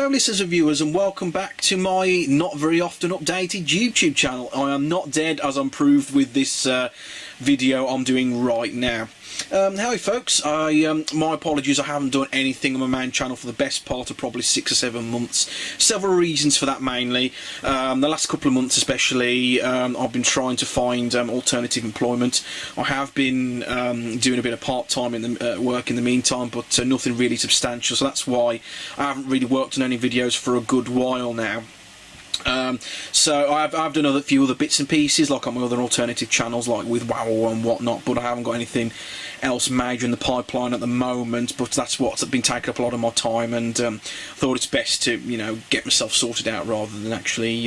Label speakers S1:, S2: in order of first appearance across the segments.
S1: Hello listeners and viewers, and welcome back to my not very often updated YouTube channel. I am not dead, as I'm proved with this video I'm doing right now. Howdy folks, my apologies, I haven't done anything on my main channel for the best part of probably 6 or 7 months. Several reasons for that mainly. The last couple of months especially, I've been trying to find alternative employment. I have been doing a bit of part-time work in the meantime, but nothing really substantial, so that's why I haven't really worked on any videos for a good while now. So I've done a few other bits and pieces, like on my other alternative channels, like with WoW and whatnot, but I haven't got anything else major in the pipeline at the moment. But that's what's been taking up a lot of my time, and thought it's best to, you know, get myself sorted out rather than actually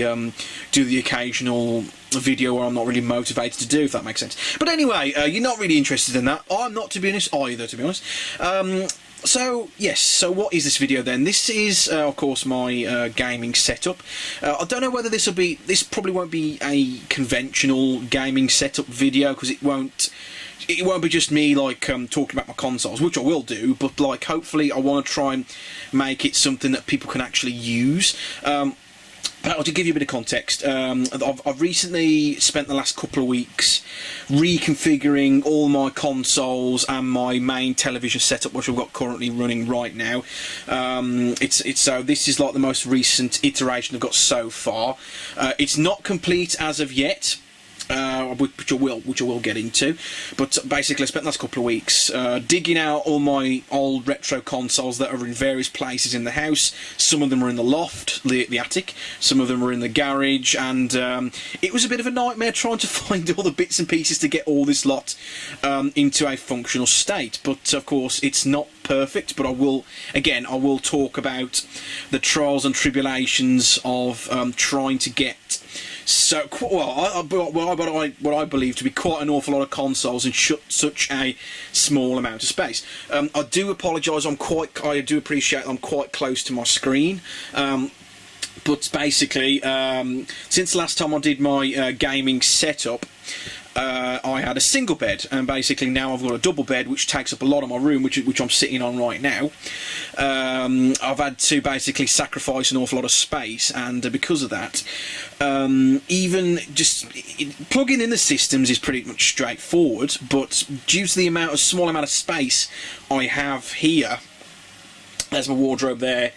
S1: do the occasional video where I'm not really motivated to do, if that makes sense. But anyway, you're not really interested in that. I'm not, to be honest, either, to be honest. So yes, so what is this video then? This is of course my gaming setup. I don't know whether this probably won't be a conventional gaming setup video, because it won't be just me like talking about my consoles, which I will do, but like hopefully I want to try and make it something that people can actually use. To give you a bit of context, I've recently spent the last couple of weeks reconfiguring all my consoles and my main television setup, which I've got currently running right now. So this is like the most recent iteration I've got so far. It's not complete as of yet, which I will get into, but basically I spent the last couple of weeks digging out all my old retro consoles that are in various places in the house. Some of them are in the loft, the attic, some of them are in the garage, and it was a bit of a nightmare trying to find all the bits and pieces to get all this lot into a functional state. But of course it's not perfect, but I will talk about the trials and tribulations of trying to get what I believe to be quite an awful lot of consoles in such a small amount of space. I do apologise, I do appreciate I'm quite close to my screen. But basically, since the last time I did my gaming setup, I had a single bed, and basically now I've got a double bed, which takes up a lot of my room, which I'm sitting on right now. I've had to basically sacrifice an awful lot of space, and because of that, even just plugging in the systems is pretty much straightforward, but due to the small amount of space I have here, there's my wardrobe there,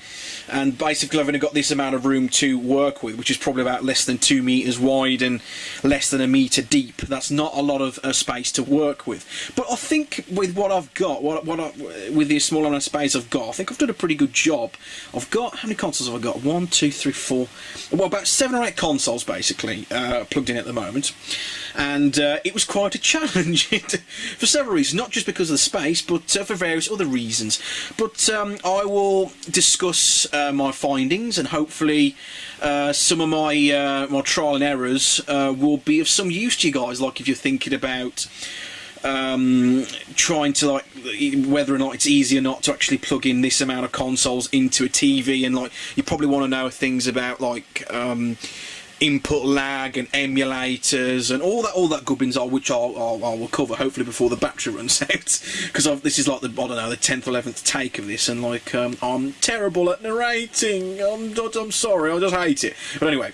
S1: and basically I've only got this amount of room to work with, which is probably about less than 2 meters wide and less than 1 meter deep. That's not a lot of space to work with. But I think with what I've got, with the small amount of space I've got, I think I've done a pretty good job. I've got, how many consoles have I got? 1, 2, 3, 4. Well, about 7 or 8 consoles basically plugged in at the moment. And it was quite a challenge for several reasons, not just because of the space, but for various other reasons. But I will discuss my findings, and hopefully some of my my trial and errors will be of some use to you guys. Like if you're thinking about trying to, like, whether or not it's easy or not to actually plug in this amount of consoles into a TV, and like you probably want to know things about like input lag and emulators and all that gubbins are, which I will cover hopefully before the battery runs out, because this is like the, I don't know, the 10th or 11th take of this, and like I'm terrible at narrating. I'm sorry, I just hate it. But anyway,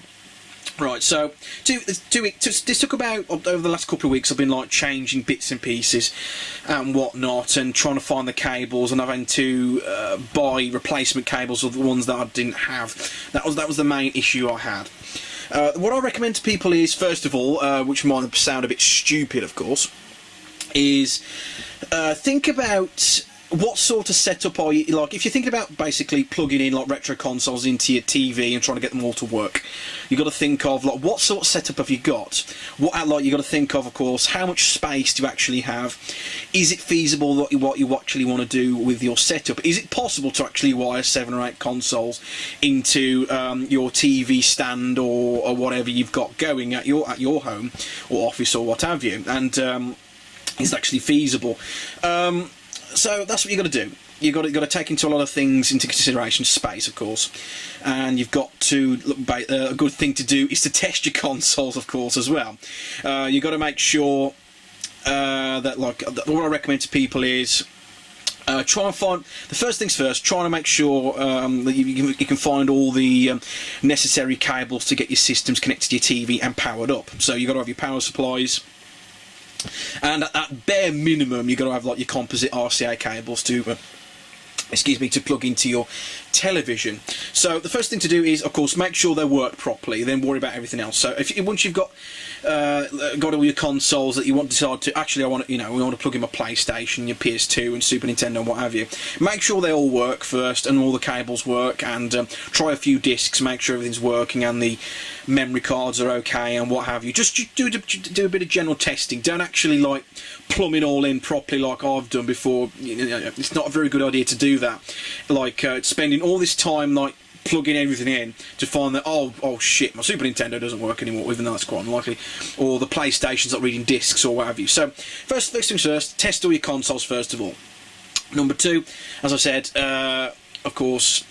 S1: right, so this took about, over the last couple of weeks I've been like changing bits and pieces and whatnot, and trying to find the cables, and I've had to buy replacement cables of the ones that I didn't have. That was the main issue I had. What I recommend to people is, first of all, which might sound a bit stupid of course, is think about what sort of setup are you, like if you're thinking about basically plugging in like retro consoles into your TV and trying to get them all to work, you've got to think of like what sort of setup have you got, like you've got to think of course, how much space do you actually have, is it feasible what you actually want to do with your setup, is it possible to actually wire 7 or 8 consoles into your TV stand or whatever you've got going at your home or office or what have you, and is it actually feasible? So that's what you've got to do. You've got to take into a lot of things into consideration. Space, of course, and you've got to a good thing to do is to test your consoles, of course, as well. You've got to make sure that, like, what I recommend to people is Try and find, the first things first, trying to make sure that you can find all the necessary cables to get your systems connected to your TV and powered up. So you've got to have your power supplies, and at bare minimum you've got to have like your composite RCA cables to to plug into your television. So the first thing to do is, of course, make sure they work properly, then worry about everything else. So once you've got all your consoles that you want to decide to, actually I want to, we want to plug in my PlayStation, your PS2 and Super Nintendo and what have you, make sure they all work first and all the cables work, and try a few discs, make sure everything's working and the memory cards are okay and what have you. Just do a bit of general testing. Don't actually like plumb it all in properly like I've done before. It's not a very good idea to do that, like spending all this time like plugging everything in to find that oh shit, my Super Nintendo doesn't work anymore, even though that's quite unlikely, or the PlayStation's not reading discs or what have you. So first things first, test all your consoles first of all. Number two, as I said, of course,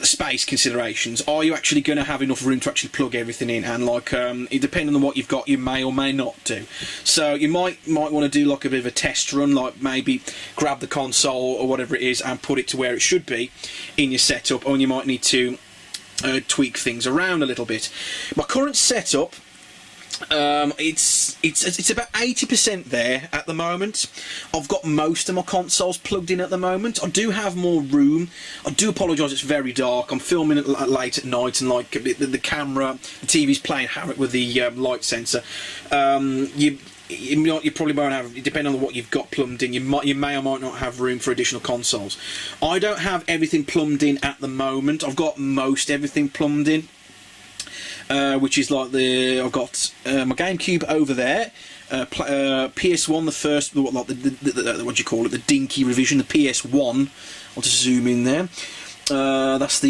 S1: space considerations. Are you actually going to have enough room to actually plug everything in? And like, depending on what you've got, you may or may not do. So you might want to do like a bit of a test run, like maybe grab the console or whatever it is and put it to where it should be in your setup, or you might need to tweak things around a little bit. My current setup, it's about 80% there at the moment. I've got most of my consoles plugged in at the moment. I do have more room. I do apologise, it's very dark. I'm filming it late at night, and like the camera, the TV's playing havoc with the light sensor. You probably won't have, depending on what you've got plumbed in, you may or might not have room for additional consoles. I don't have everything plumbed in at the moment. I've got most everything plumbed in. Which is like I've got my GameCube over there, PS1, the first, like the what do you call it, the dinky revision, the PS1. I'll just zoom in there. That's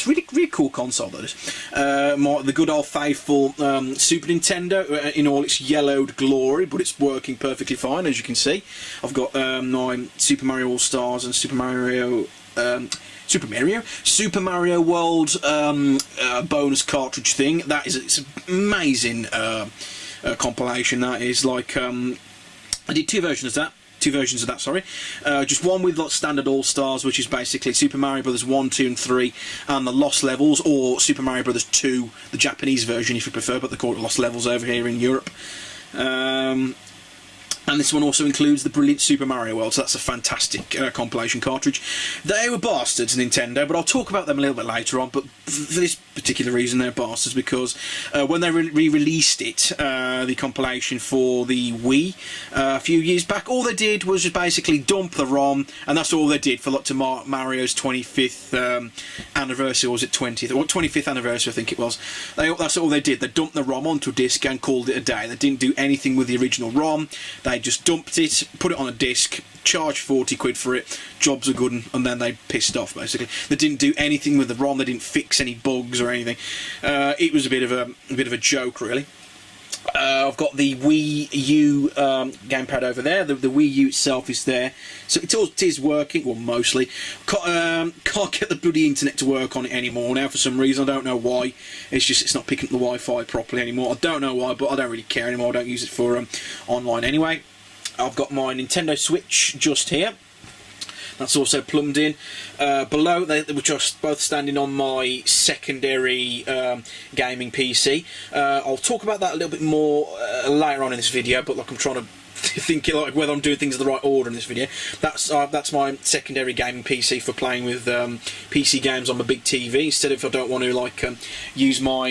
S1: really cool console, that is. The good old faithful Super Nintendo in all its yellowed glory, but it's working perfectly fine, as you can see. I've got my Super Mario All Stars and Super Mario World bonus cartridge thing. It's an amazing compilation. That is, like, I did two versions of that. Sorry, just one with like standard All Stars, which is basically Super Mario Brothers 1, 2 and 3 and the Lost Levels, or Super Mario Brothers 2, the Japanese version if you prefer, but they call it Lost Levels over here in Europe. And this one also includes the brilliant Super Mario World, so that's a fantastic compilation cartridge. They were bastards, Nintendo, but I'll talk about them a little bit later on. But for this particular reason, they're bastards because when they re-released it, the compilation for the Wii a few years back, all they did was just basically dump the ROM, and that's all they did for like to Mario's 25th anniversary, or was it 20th? Or 25th anniversary, I think it was. That's all they did. They dumped the ROM onto a disc and called it a day. They didn't do anything with the original ROM. They just dumped it, put it on a disc, charged 40 quid for it, jobs are good, and then they pissed off basically. They didn't do anything with the ROM, they didn't fix any bugs or anything. It was a bit of a joke, really. I've got the Wii U gamepad over there. The Wii U itself is there, so it is working, well, mostly. Can't get the bloody internet to work on it anymore now for some reason. I don't know why. It's not picking up the Wi-Fi properly anymore. I don't know why, but I don't really care anymore. I don't use it for online anyway. I've got my Nintendo Switch just here. That's also plumbed in. Below, which are both standing on my secondary gaming PC. I'll talk about that a little bit more later on in this video, but like I'm trying to think like whether I'm doing things in the right order in this video. That's my secondary gaming PC for playing with PC games on my big TV. Instead, if I don't want to like use my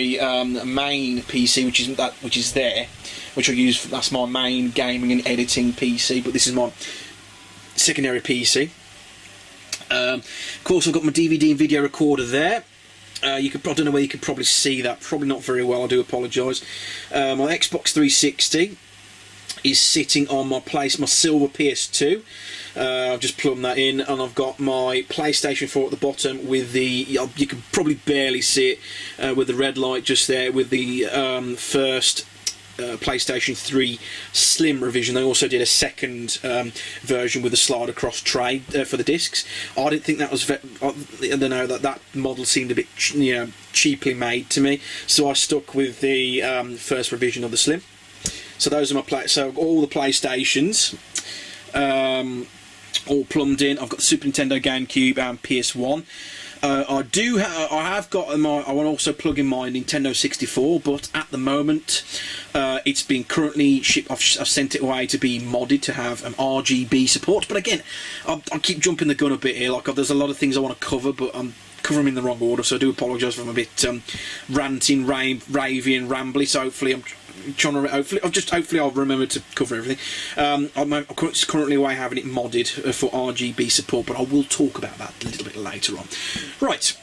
S1: main PC, which is there, which I use. That's my main gaming and editing PC. But this is my secondary PC. Of course, I've got my DVD and video recorder there. I don't know whether you could probably see that. Probably not very well. I do apologise. My Xbox 360 is sitting on my silver PS2. I've just plumbed that in, and I've got my PlayStation 4 at the bottom with the, you can probably barely see it with the red light just there, with the first PlayStation 3 Slim revision. They also did a second version with a slide across tray for the discs. I didn't think that was I don't know, that model seemed a bit cheaply made to me, so I stuck with the first revision of the Slim. So those are my so all the PlayStations. all plumbed in. I've got the Super Nintendo, GameCube and PS1. I have got I want to also plug in my Nintendo 64, but at the moment it's been currently shipped. I've sent it away to be modded to have an RGB support. But again, I keep jumping the gun a bit here. Like, there's a lot of things I want to cover, but I'm covering them in the wrong order, so I do apologise if I'm a bit ranting, raving, and rambly. So hopefully I'm trying to hopefully I'll remember to cover everything. I'm currently away having it modded for RGB support, but I will talk about that a little bit later on. Right.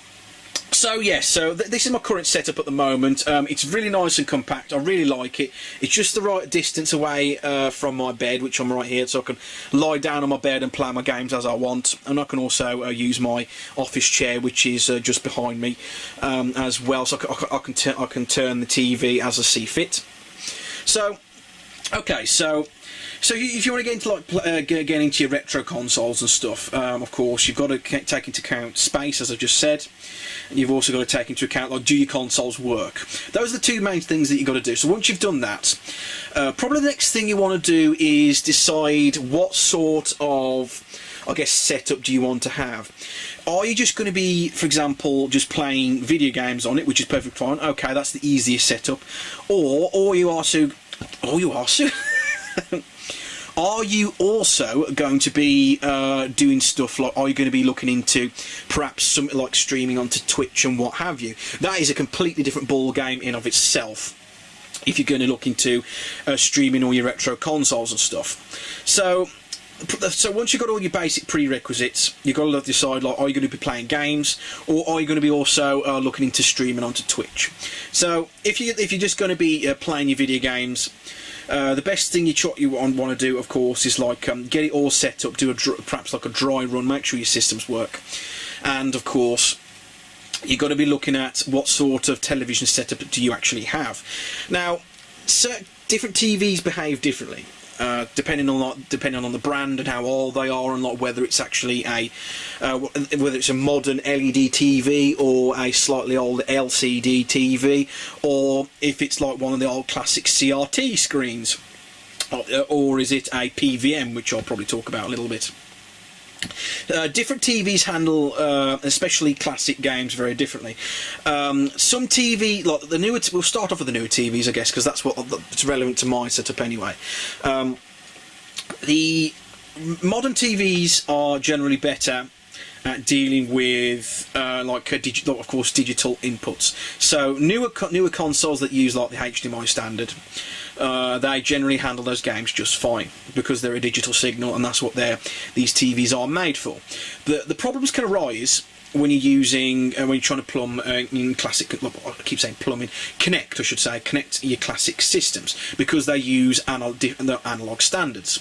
S1: So yes, this is my current setup at the moment. It's really nice and compact. I really like it. It's just the right distance away from my bed, which I'm right here, so I can lie down on my bed and play my games as I want. And I can also use my office chair, which is just behind me, as well. So I can turn the TV as I see fit. So, okay, so if you want to get into get into your retro consoles and stuff, of course you've got to take into account space, as I just said, and you've also got to take into account, like, do your consoles work? Those are the two main things that you've got to do. So once you've done that, probably the next thing you want to do is decide what sort of, I guess, setup do you want to have. Are you just going to be, for example, just playing video games on it, which is perfectly fine? Okay, that's the easiest setup. Or you also are you also going to be doing stuff like, are you going to be looking into perhaps something like streaming onto Twitch and what have you? That is a completely different ball game in of itself, if you're going to look into streaming all your retro consoles and stuff. So once you've got all your basic prerequisites, you've got to decide, like, are you going to be playing games, or are you going to be also looking into streaming onto Twitch? So if you're just going to be playing your video games, the best thing you want to do, of course, is like get it all set up, do perhaps like a dry run, make sure your systems work, and of course you've got to be looking at what sort of television setup do you actually have. Now, different TVs behave differently. Depending on the brand and how old they are, and like whether it's actually whether it's a modern LED TV or a slightly old LCD TV, or if it's like one of the old classic CRT screens, or is it a PVM, which I'll probably talk about a little bit. Different TVs handle, especially classic games, very differently. Some TV, like the newer, we'll start off with the newer TVs, I guess, because that's what's relevant to my setup anyway. The modern TVs are generally better at dealing with of course, digital inputs. So newer consoles that use like the HDMI standard, they generally handle those games just fine, because they're a digital signal, and that's what these TVs are made for. The problems can arise when you're using, when you're trying to plumb in classic, I keep saying plumbing, connect your classic systems, because they use analog standards.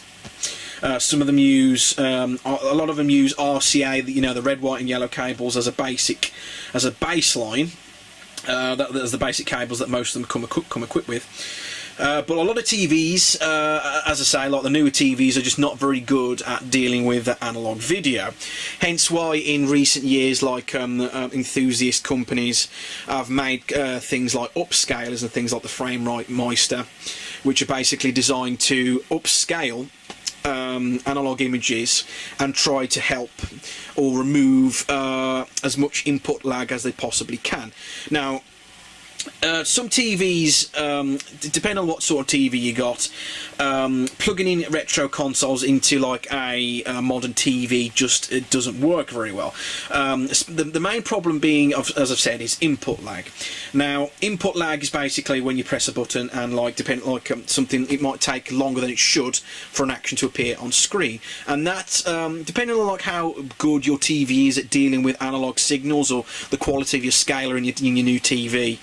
S1: Some of them use, a lot of them use RCA, the red, white and yellow cables as a baseline. That's the basic cables that most of them come equipped with. But a lot of TVs, as I say, like the newer TVs, are just not very good at dealing with analog video. Hence why in recent years, like enthusiast companies have made things like upscalers and things like the Frame Rate Meister, which are basically designed to upscale analog images and try to help or remove as much input lag as they possibly can. Now, some TVs, depending on what sort of TV you got, plugging in retro consoles into like a modern TV it doesn't work very well. The main problem being, as I've said, is input lag. Now, input lag is basically when you press a button and something, it might take longer than it should for an action to appear on screen, and that's depending on like how good your TV is at dealing with analog signals, or the quality of your scaler in your new TV.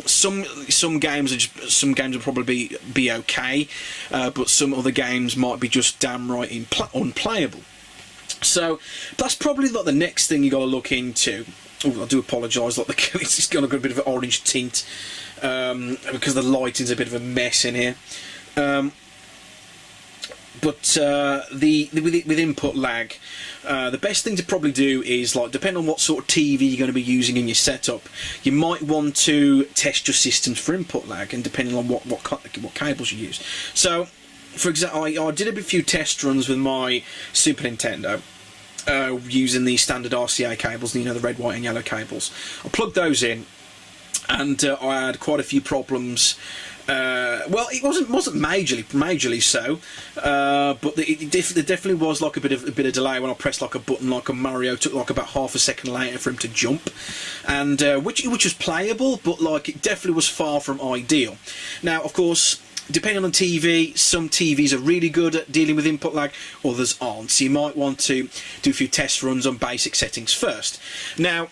S1: Some games will probably be okay, but some other games might be just damn right unplayable. So that's probably like the next thing you got to look into. Oh, I do apologise. Like it's got a bit of an orange tint because the lighting's a bit of a mess in here. But with input lag, the best thing to probably do is, like, depending on what sort of TV you're going to be using in your setup, you might want to test your systems for input lag, and depending on what cables you use. So, for example, I did a few test runs with my Super Nintendo. Using the standard RCA cables, you know, the red, white and yellow cables. I plugged those in, and I had quite a few problems. Well, it wasn't majorly so, but there definitely was like a bit of delay when I pressed like a button, like a Mario. It took like about half a second later for him to jump, and which was playable, but like it definitely was far from ideal. Now, of course, depending on the TV, some TVs are really good at dealing with input lag, others aren't. So you might want to do a few test runs on basic settings first. Now,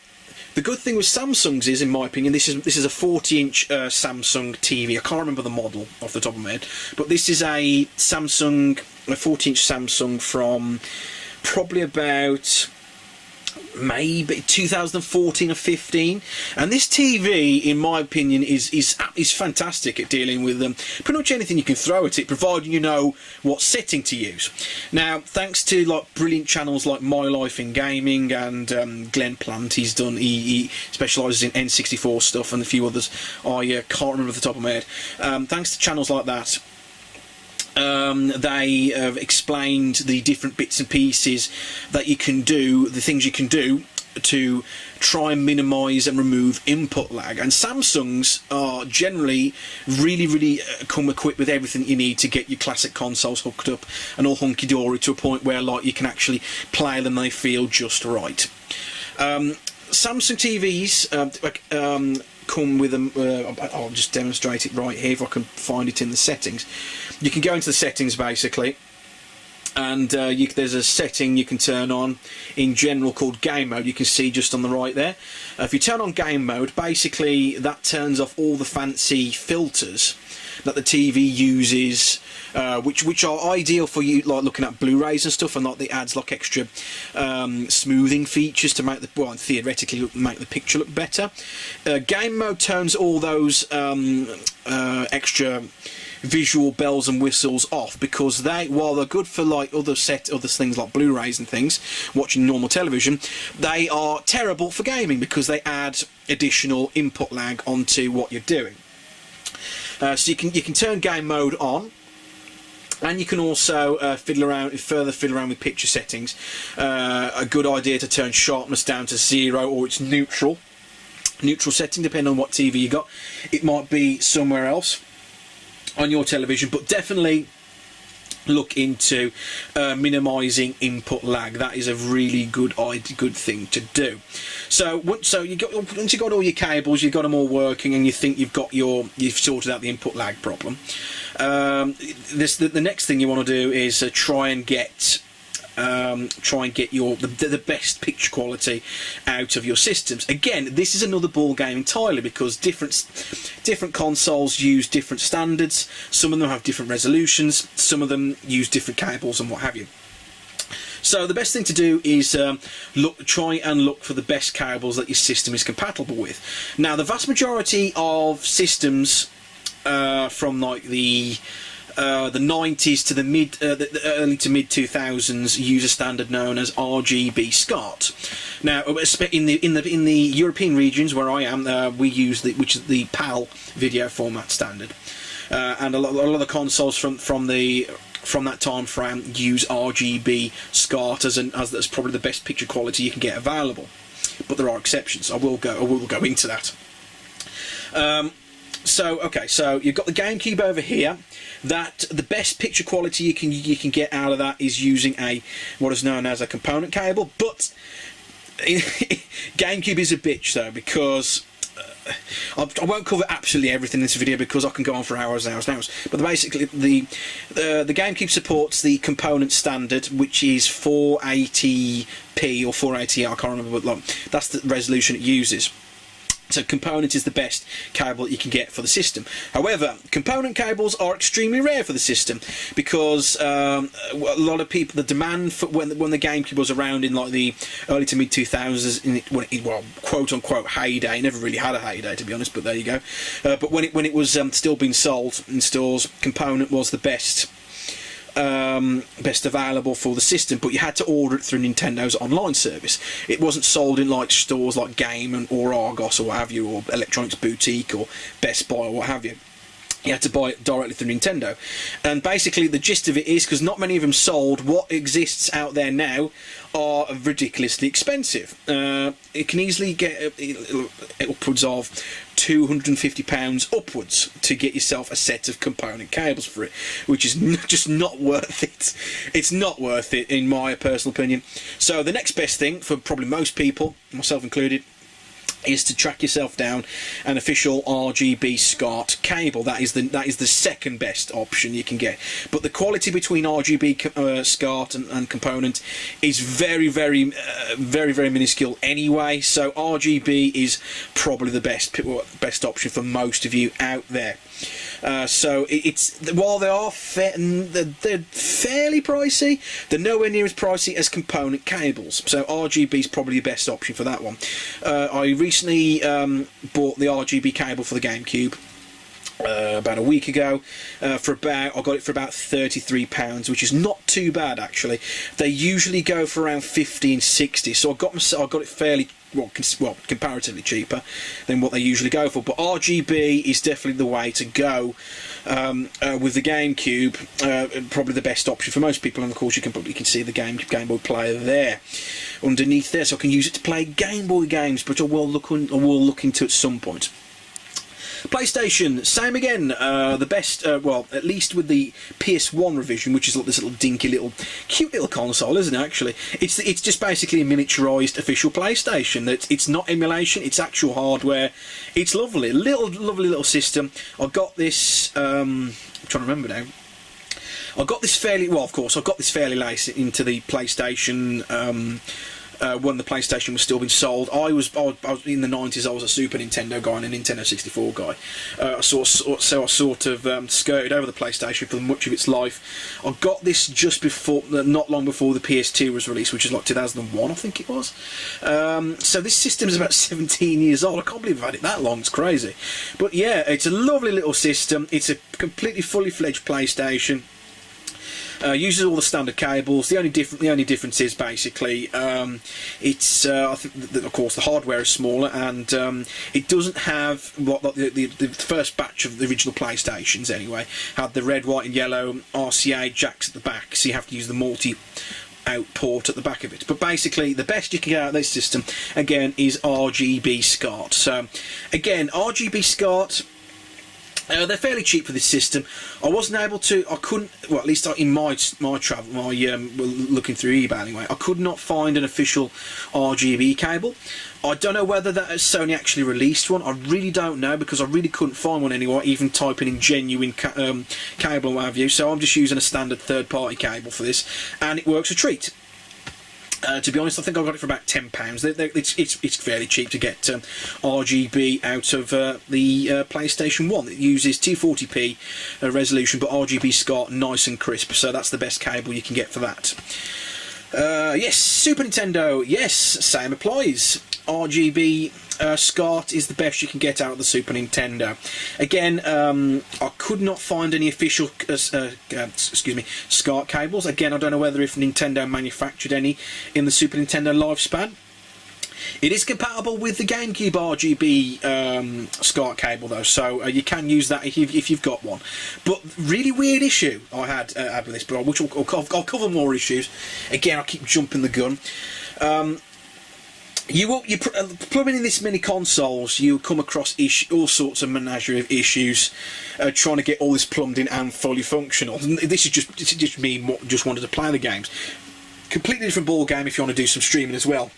S1: the good thing with Samsung's is, in my opinion, this is a 40-inch Samsung TV. I can't remember the model off the top of my head, but this is a 40-inch Samsung from probably about maybe 2014 or 15, and this TV, in my opinion, is fantastic at dealing with pretty much anything you can throw at it, providing you know what setting to use. Now, thanks to like brilliant channels like My Life in Gaming and Glenn Plant, he specialises in N64 stuff and a few others I can't remember off the top of my head. Thanks to channels like that, they have explained the different bits and pieces that you can do, the things you can do to try and minimise and remove input lag. And Samsungs are generally really come equipped with everything you need to get your classic consoles hooked up and all hunky-dory to a point where like you can actually play them, they feel just right. Samsung TVs come with them. I'll just demonstrate it right here if I can find it in the settings. You can go into the settings basically, and there's a setting you can turn on in general called game mode. You can see just on the right there. If you turn on game mode, basically that turns off all the fancy filters that the TV uses, which are ideal for you, like looking at Blu-rays and stuff, and like it adds like extra smoothing features to make theoretically make the picture look better. Game mode turns all those extra visual bells and whistles off, because while they're good for like other things like Blu-rays and things, watching normal television, they are terrible for gaming because they add additional input lag onto what you're doing. So you can turn game mode on, and you can also further fiddle around with picture settings. A good idea to turn sharpness down to 0 or its neutral setting, depending on what TV you got. It might be somewhere else on your television, but definitely look into minimising input lag. That is a really good thing to do. So once you've got all your cables, you've got them all working, and you think you've sorted out the input lag problem. The next thing you want to do is try and get the best picture quality out of your systems. Again, this is another ball game entirely, because different consoles use different standards. Some of them have different resolutions, some of them use different cables and what have you. So the best thing to do is try and look for the best cables that your system is compatible with. Now, the vast majority of systems from like the 90s to the early to mid 2000s use a standard known as RGB SCART. Now, in the European regions where I am, we use which is the PAL video format standard, and a lot of the consoles from that time frame use RGB SCART as probably the best picture quality you can get available. But there are exceptions. I will go into that. So you've got the GameCube over here. The best picture quality you can get out of that is using what is known as a component cable. But GameCube is a bitch though, because I won't cover absolutely everything in this video because I can go on for hours and hours and hours. But basically, the GameCube supports the component standard, which is 480p or 480. I can't remember, but that's the resolution it uses. So component is the best cable that you can get for the system. However, component cables are extremely rare for the system, because a lot of people, the demand for when the GameCube was around in like the early to mid 2000s, well, quote unquote heyday, never really had a heyday to be honest, but there you go. But when it was still being sold in stores, component was the best available for the system, but you had to order it through Nintendo's online service. It wasn't sold in like stores like Game or Argos or what have you, or Electronics Boutique or Best Buy or what have you. you had to buy it directly through Nintendo. And basically the gist of it is, because not many of them sold, what exists out there now are ridiculously expensive. It can easily get upwards of £250 upwards to get yourself a set of component cables for it, which is just not worth it. It's not worth it, in my personal opinion. So the next best thing for probably most people, myself included, is to track yourself down an official RGB SCART cable. That is the second best option you can get. But the quality between RGB SCART and component is very minuscule anyway. So RGB is probably the best option for most of you out there. So while they are they're fairly pricey, they're nowhere near as pricey as component cables. So RGB is probably the best option for that one. I recently bought the RGB cable for the GameCube about a week ago. I got it for about £33, which is not too bad actually. They usually go for around 15, 60. So I got it fairly. Well, comparatively cheaper than what they usually go for, but RGB is definitely the way to go with the GameCube. Probably the best option for most people, and of course you can see the Game Boy player there underneath there, so I can use it to play Game Boy games, but I will look into at some point. PlayStation, same again. The best, well, at least with the PS1 revision, which is this little dinky cute little console, isn't it? Actually, it's just basically a miniaturized official PlayStation. It's not emulation; it's actual hardware. It's lovely, lovely little system. I got this. I'm trying to remember now. I got this fairly well, of course. I got this fairly late into the PlayStation. When the PlayStation was still being sold. I was in the 90s. I was a Super Nintendo guy and a Nintendo 64 guy. So I sort of skirted over the PlayStation for much of its life. I got this just before, not long before the PS2 was released, which is like 2001, I think it was. So this system is about 17 years old. I can't believe I've had it that long. It's crazy. But yeah, it's a lovely little system. It's a completely fully fledged PlayStation. Uses all the standard cables. The only difference is basically it's I think that, of course, the hardware is smaller, and it doesn't have what the first batch of the original PlayStations anyway had the red, white, and yellow RCA jacks at the back, so you have to use the multi-out port at the back of it. But basically, the best you can get out of this system again is RGB SCART. So again, RGB SCART. They're fairly cheap for this system. I wasn't able to. I couldn't. Well, at least in my travel, looking through eBay anyway, I could not find an official RGB cable. I don't know whether that Sony actually released one. I really don't know, because I really couldn't find one anywhere, even typing in genuine cable and what have you. So I'm just using a standard third-party cable for this, and it works a treat. To be honest, I think I got it for about £10. It's fairly cheap to get RGB out of the PlayStation 1. It uses 240p resolution, but RGB SCART nice and crisp, so that's the best cable you can get for that. Yes, Super Nintendo, yes, same applies. RGB SCART is the best you can get out of the Super Nintendo. Again, I could not find any official SCART cables. Again, I don't know whether if Nintendo manufactured any in the Super Nintendo lifespan. It is compatible with the GameCube RGB SCART cable though, so you can use that if you've got one. But really weird issue I had with this, but which I'll cover more issues. Again, I keep jumping the gun. Plumbing in this mini consoles, you come across all sorts of menagerie of issues trying to get all this plumbed in and fully functional. And this is just me just wanted to play the games. Completely different ball game if you want to do some streaming as well.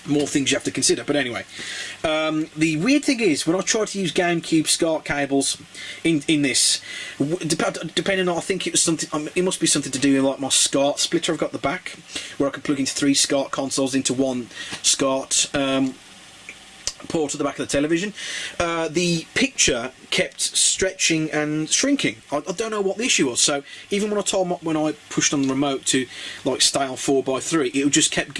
S1: More things you have to consider, but anyway, the weird thing is when I try to use GameCube SCART cables in this, depending on, I think it was something, it must be something to do with like my SCART splitter I've got at the back, where I can plug into 3 SCART consoles into one SCART port at the back of the television. The picture kept stretching and shrinking. I don't know what the issue was. So even when I pushed on the remote to like stay on 4:3, it just kept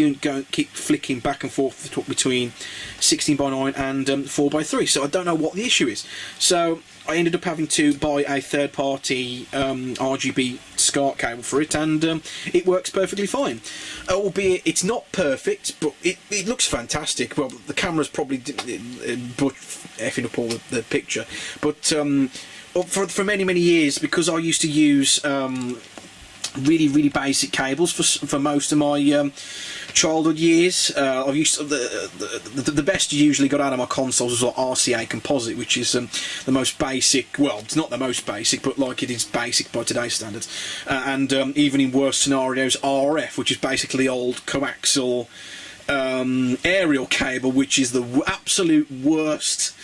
S1: keep flicking back and forth between 16:9 and 4:3. So I don't know what the issue is. So I ended up having to buy a third-party RGB SCART cable for it, and it works perfectly fine. Albeit it's not perfect, but it looks fantastic. Well, the camera's probably but effing up all the picture. But for many years, because I used to use really basic cables for most of my childhood years. I've used the best you usually got out of my consoles was like RCA composite, which is the most basic. Well, it's not the most basic, but like it is basic by today's standards. And even in worse scenarios, RF, which is basically old coaxial aerial cable, which is the absolute worst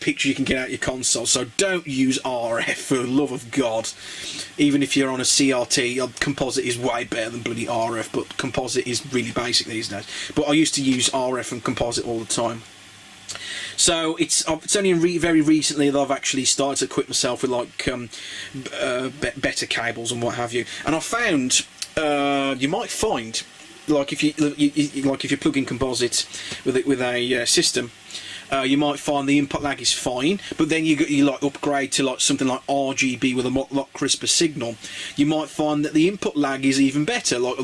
S1: picture you can get out your console. So don't use RF, for the love of God. Even if you're on a CRT, composite is way better than bloody RF, but composite is really basic these days. But I used to use RF and composite all the time. So it's only very recently that I've actually started to equip myself with like better cables and what have you. And I found you might find, like if you plug in composite with a system, you might find the input lag is fine, but then you like upgrade to like something like RGB with a lot crisper signal. You might find that the input lag is even better, like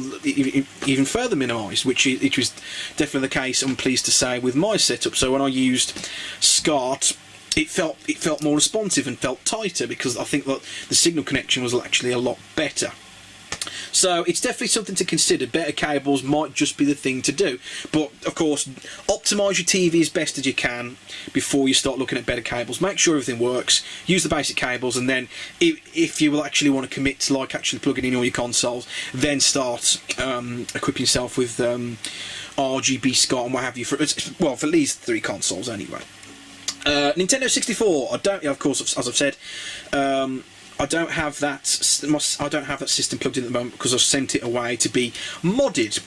S1: even further minimised, which was definitely the case, I'm pleased to say, with my setup. So when I used SCART, it felt more responsive and felt tighter, because I think that the signal connection was actually a lot better. So it's definitely something to consider. Better cables might just be the thing to do, but of course optimise your TV as best as you can before you start looking at better cables. Make sure everything works, use the basic cables, and then if you will actually want to commit to like actually plugging in all your consoles, then start equipping yourself with RGB SCART and what have you, for at least 3 consoles anyway. Nintendo 64, of course, as I've said, I don't have that system plugged in at the moment because I've sent it away to be modded.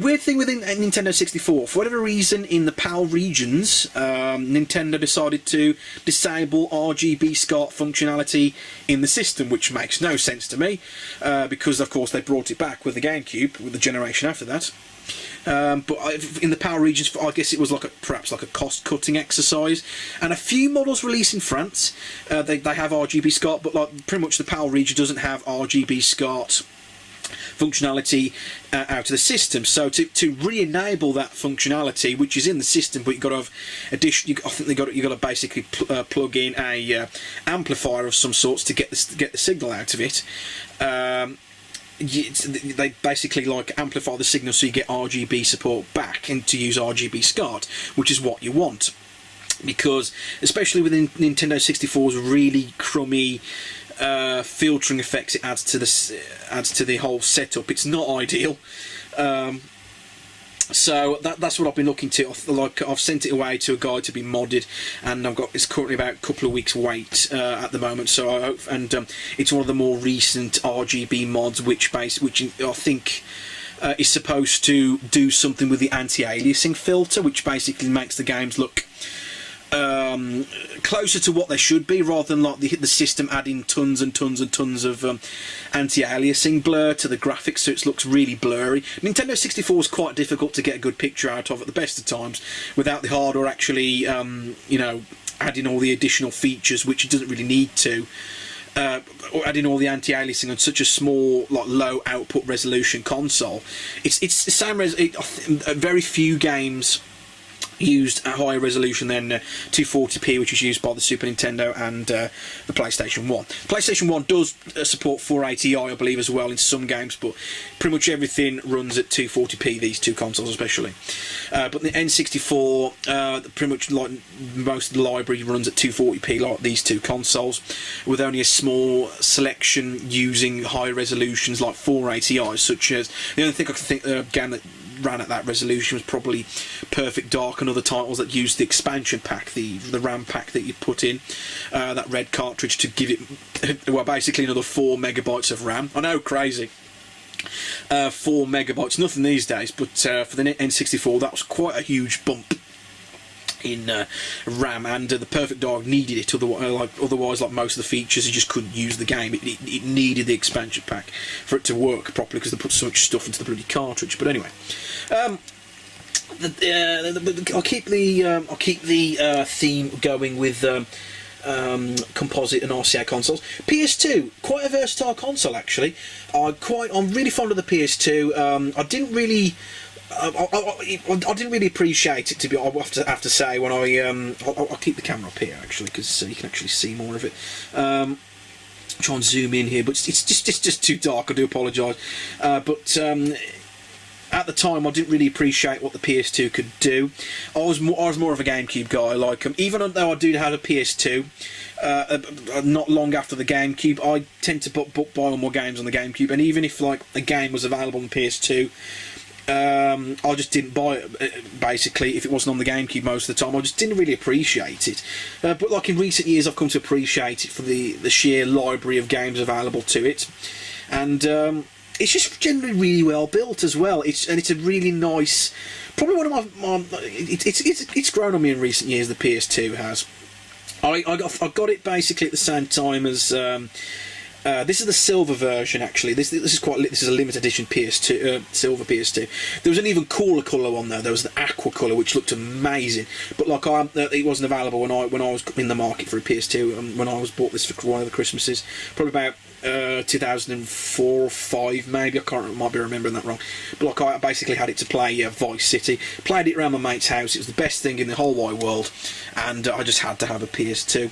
S1: Weird thing with Nintendo 64, for whatever reason, in the PAL regions, Nintendo decided to disable RGB SCART functionality in the system, which makes no sense to me, because of course they brought it back with the GameCube, with the generation after that. But in the PAL regions, I guess it was perhaps like a cost-cutting exercise. And a few models released in France, they have RGB SCART, but like pretty much the PAL region doesn't have RGB SCART functionality out of the system. So to re-enable that functionality, which is in the system, but you've got to have I think you've got to basically plug in a amplifier of some sorts to get the signal out of it. They basically like amplify the signal so you get RGB support back, and to use RGB SCART, which is what you want, because especially with Nintendo 64's really crummy filtering effects it adds to the whole setup, it's not ideal. So that's what I've been looking to. Like I've sent it away to a guy to be modded, and it's currently about a couple of weeks wait at the moment. So I hope, and it's one of the more recent RGB mods, which I think is supposed to do something with the anti-aliasing filter, which basically makes the games look closer to what they should be, rather than like the system adding tons and tons and tons of anti-aliasing blur to the graphics, so it looks really blurry. Nintendo 64 is quite difficult to get a good picture out of at the best of times without the hardware actually adding all the additional features which it doesn't really need to, or adding all the anti-aliasing on such a small, like low output resolution console. It's the same as very few games used a higher resolution than 240p, which is used by the Super Nintendo and the PlayStation 1. PlayStation 1 does support 480i, I believe, as well in some games, but pretty much everything runs at 240p, these two consoles especially. But the N64, pretty much like most of the library runs at 240p, like these two consoles, with only a small selection using high resolutions like 480i, such as the only thing I can think game that ran at that resolution was probably Perfect Dark and other titles that used the expansion pack, the RAM pack that you put in that red cartridge to give it, well, basically another 4 megabytes of RAM. I know, crazy. 4 megabytes, nothing these days, but for the N64 that was quite a huge bump in RAM, and the Perfect Dark needed it, otherwise like most of the features you just couldn't use the game. It needed the expansion pack for it to work properly, because they put so much stuff into the bloody cartridge. But anyway, I'll keep the theme going with composite and RCA consoles. PS2, quite a versatile console actually. I'm really fond of the PS2. I didn't really I didn't really appreciate it, to be. I have to say, when I'll keep the camera up here actually, because you can actually see more of it. Try and zoom in here, but it's just too dark. I do apologise, but at the time I didn't really appreciate what the PS2 could do. I was more of a GameCube guy. Like, even though I do have a PS2, not long after the GameCube, I tend to buy all my games on the GameCube, and even if like a game was available on the PS2, I just didn't buy it, basically, if it wasn't on the GameCube most of the time. I just didn't really appreciate it. But like in recent years, I've come to appreciate it for the sheer library of games available to it, and it's just generally really well built as well. It's a really nice, probably one of my it's grown on me in recent years. The PS2 has. I got it basically at the same time as. This is the silver version, actually. This is a limited edition PS2, silver PS2. There was an even cooler colour one there. There was the aqua colour, which looked amazing. But like, it wasn't available when I was in the market for a PS2. When I was bought this for one of the Christmases, probably about 2004 or 5, maybe. I might be remembering that wrong. But like, I basically had it to play Vice City. Played it around my mate's house. It was the best thing in the whole wide world, and I just had to have a PS2.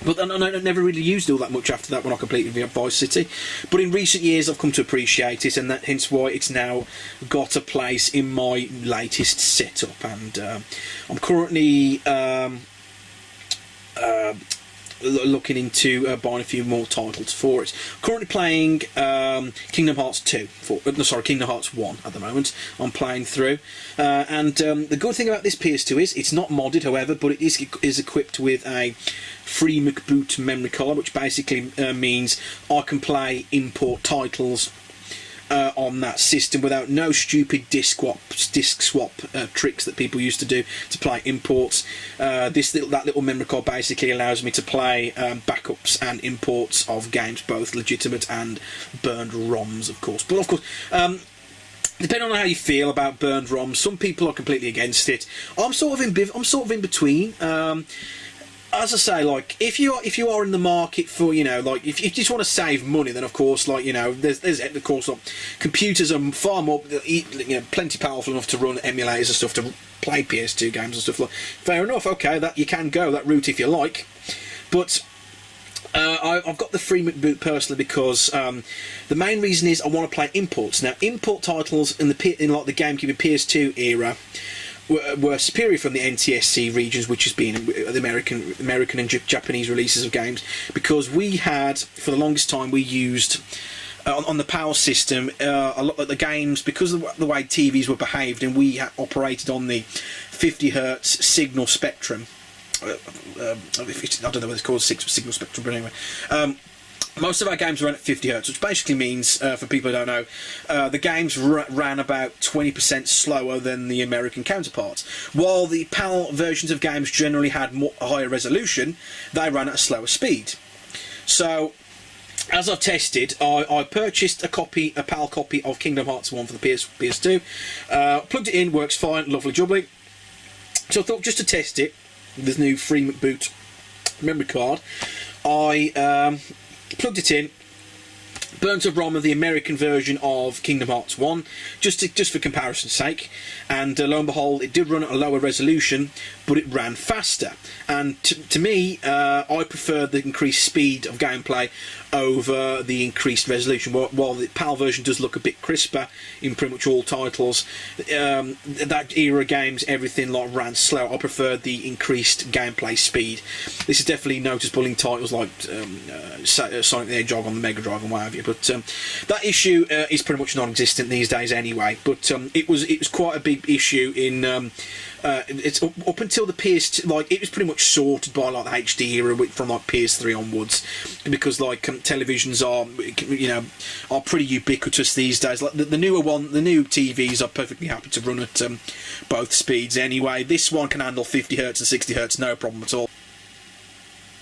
S1: But I never really used it all that much after that when I completed Vice City. But in recent years I've come to appreciate it, and hence why it's now got a place in my latest setup. And I'm currently looking into buying a few more titles for it. Currently playing Kingdom Hearts 2, Kingdom Hearts 1 at the moment. I'm playing through, and the good thing about this PS2 is it's not modded, however, but it is equipped with a free McBoot memory card, which basically means I can play import titles on that system without no stupid disc swap tricks that people used to do to play imports. That little memory card basically allows me to play backups and imports of games, both legitimate and burned ROMs, of course. But of course, depending on how you feel about burned ROMs, some people are completely against it. I'm sort of in between. As I say, like, if you are in the market for, like, if you just want to save money, then of course, like, there's of course, like, computers are far more, plenty powerful enough to run emulators and stuff to play PS2 games and stuff. Like, fair enough, okay, that you can go that route if you like, but I've got the free McBoot personally because the main reason is I want to play imports. Now, import titles in like the GameCube and PS2 era were superior from the NTSC regions, which has been the American and Japanese releases of games, because we had, for the longest time, we used on the PAL system a lot of the games, because of the way TVs were behaved, and we operated on the 50 Hertz signal spectrum. I don't know what it's called, signal spectrum, but anyway. Most of our games ran at 50 Hertz, which basically means, for people who don't know, the games ran about 20% slower than the American counterparts. While the PAL versions of games generally had a higher resolution, they ran at a slower speed. So, as I tested, I purchased a PAL copy of Kingdom Hearts 1 for the PS2, plugged it in, works fine, lovely jubbly. So I thought, just to test it, this new free McBoot memory card, I plugged it in, burnt a ROM of the American version of Kingdom Hearts 1, just for comparison's sake, and lo and behold, it did run at a lower resolution, but it ran faster. And to me, I prefer the increased speed of gameplay over the increased resolution. While the PAL version does look a bit crisper in pretty much all titles, that era games, everything like ran slow. I prefer the increased gameplay speed. This is definitely noticeable in titles like Sonic the Hedgehog on the Mega Drive and what have you. But that issue is pretty much non-existent these days anyway. But it was quite a big issue in. It's up until the PS2, like, it was pretty much sorted by like the HD era from like PS3 onwards, because like televisions are pretty ubiquitous these days. Like the new TVs are perfectly happy to run at both speeds anyway. This one can handle 50 Hertz and 60 Hertz, no problem at all.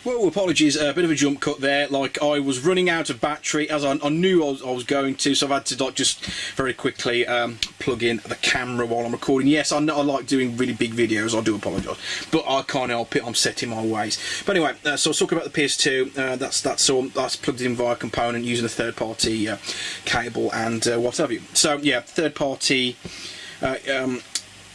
S1: Well, apologies, a bit of a jump cut there. Like, I was running out of battery, as I knew I was going to, so I've had to like just very quickly plug in the camera while I'm recording. Yes, I know I like doing really big videos, I do apologise, but I can't help it, I'm set in my ways. But anyway, so I was talking about the PS2, that's plugged in via a component using a third-party cable and what have you. So yeah, third-party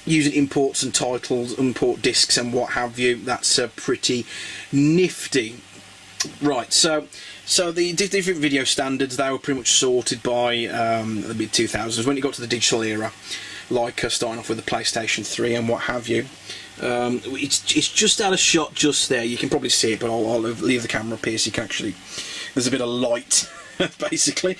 S1: using imports and titles, import discs and what have you. That's pretty nifty. Right, so the different video standards, they were pretty much sorted by the mid 2000s when you got to the digital era, like starting off with the PlayStation 3 and what have you. It's just out of shot just there. You can probably see it, but I'll leave the camera up here so you can actually. There's a bit of light, basically.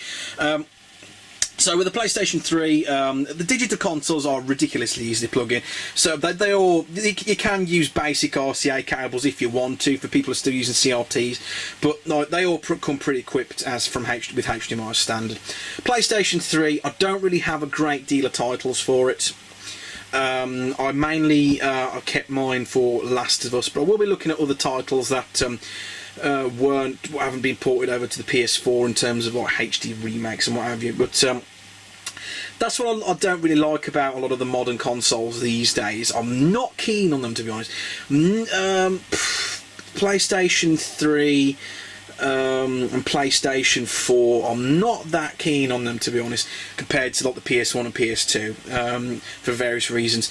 S1: So with the PlayStation 3, the digital consoles are ridiculously easy to plug in. So you can use basic RCA cables if you want to, for people who are still using CRTs, but no, they all come pre equipped with HDMI as standard. PlayStation 3, I don't really have a great deal of titles for it. I mainly I kept mine for Last of Us, but I will be looking at other titles that haven't been ported over to the PS4 in terms of like HD remakes and what have you. But that's what I don't really like about a lot of the modern consoles these days. I'm not keen on them, to be honest. PlayStation 3 and PlayStation 4, I'm not that keen on them, to be honest, compared to like the PS1 and PS2, for various reasons.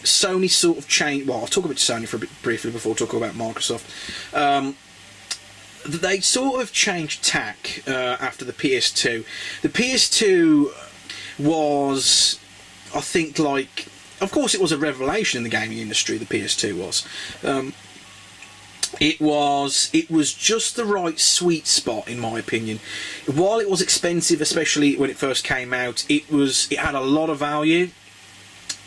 S1: Sony sort of changed. Well, I'll talk about Sony for a bit briefly before talking about Microsoft. They sort of changed tack after the PS2. The PS2 was, I think, like, of course, it was a revelation in the gaming industry. The PS2 was. It was just the right sweet spot, in my opinion. While it was expensive, especially when it first came out, it had a lot of value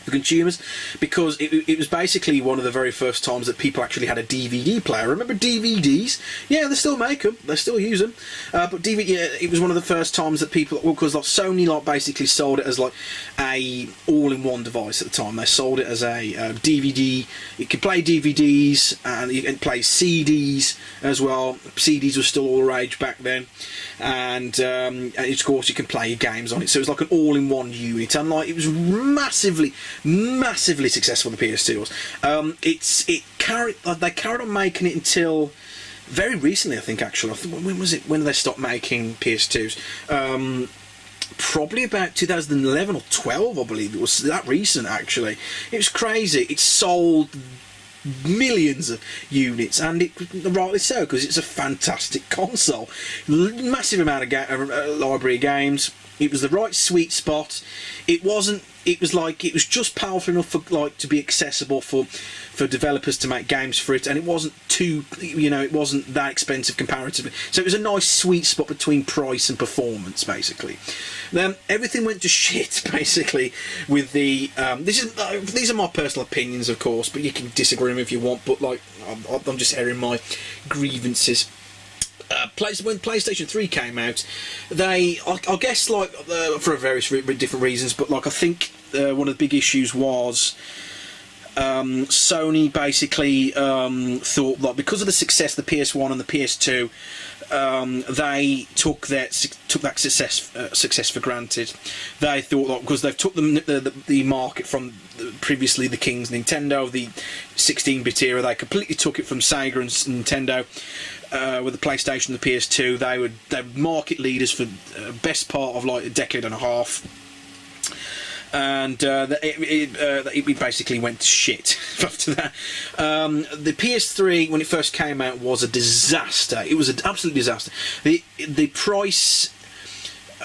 S1: for consumers, because it was basically one of the very first times that people actually had a DVD player. Remember DVDs? Yeah, they still make them, they still use them, but DVD, yeah, it was one of the first times that people, because like Sony basically sold it as like a all-in-one device at the time. They sold it as a DVD. You could play DVDs and you can play CDs as well. CDs were still all the rage back then, and of course you can play your games on it. So it was like an all-in-one unit, and like it was massively successful. The PS2 was. They carried on making it until very recently, I think. Actually, when was it? When did they stop making PS2s? Probably about 2011 or 12, I believe. It was that recent, actually. It was crazy. It sold millions of units, and rightly so, because it's a fantastic console. Massive amount of library of games. It was the right sweet spot. It was just powerful enough for to be accessible for developers to make games for it, and it wasn't too, it wasn't that expensive comparatively. So it was a nice sweet spot between price and performance, basically. Then everything went to shit, basically, with the these are my personal opinions, of course, but you can disagree with them if you want. But like, I'm just airing my grievances. When PlayStation 3 came out, I guess like for various different reasons, but like I think one of the big issues was Sony basically thought that because of the success of the PS1 and the PS2, they took that success for granted. They thought that because they've took the market from previously the King's Nintendo, the 16-bit era, they completely took it from Sega and Nintendo. With the PlayStation and the PS2, they were market leaders for best part of like a decade and a half, and it basically went to shit after that. The PS3, when it first came out, was a disaster. It was an absolute disaster. The price.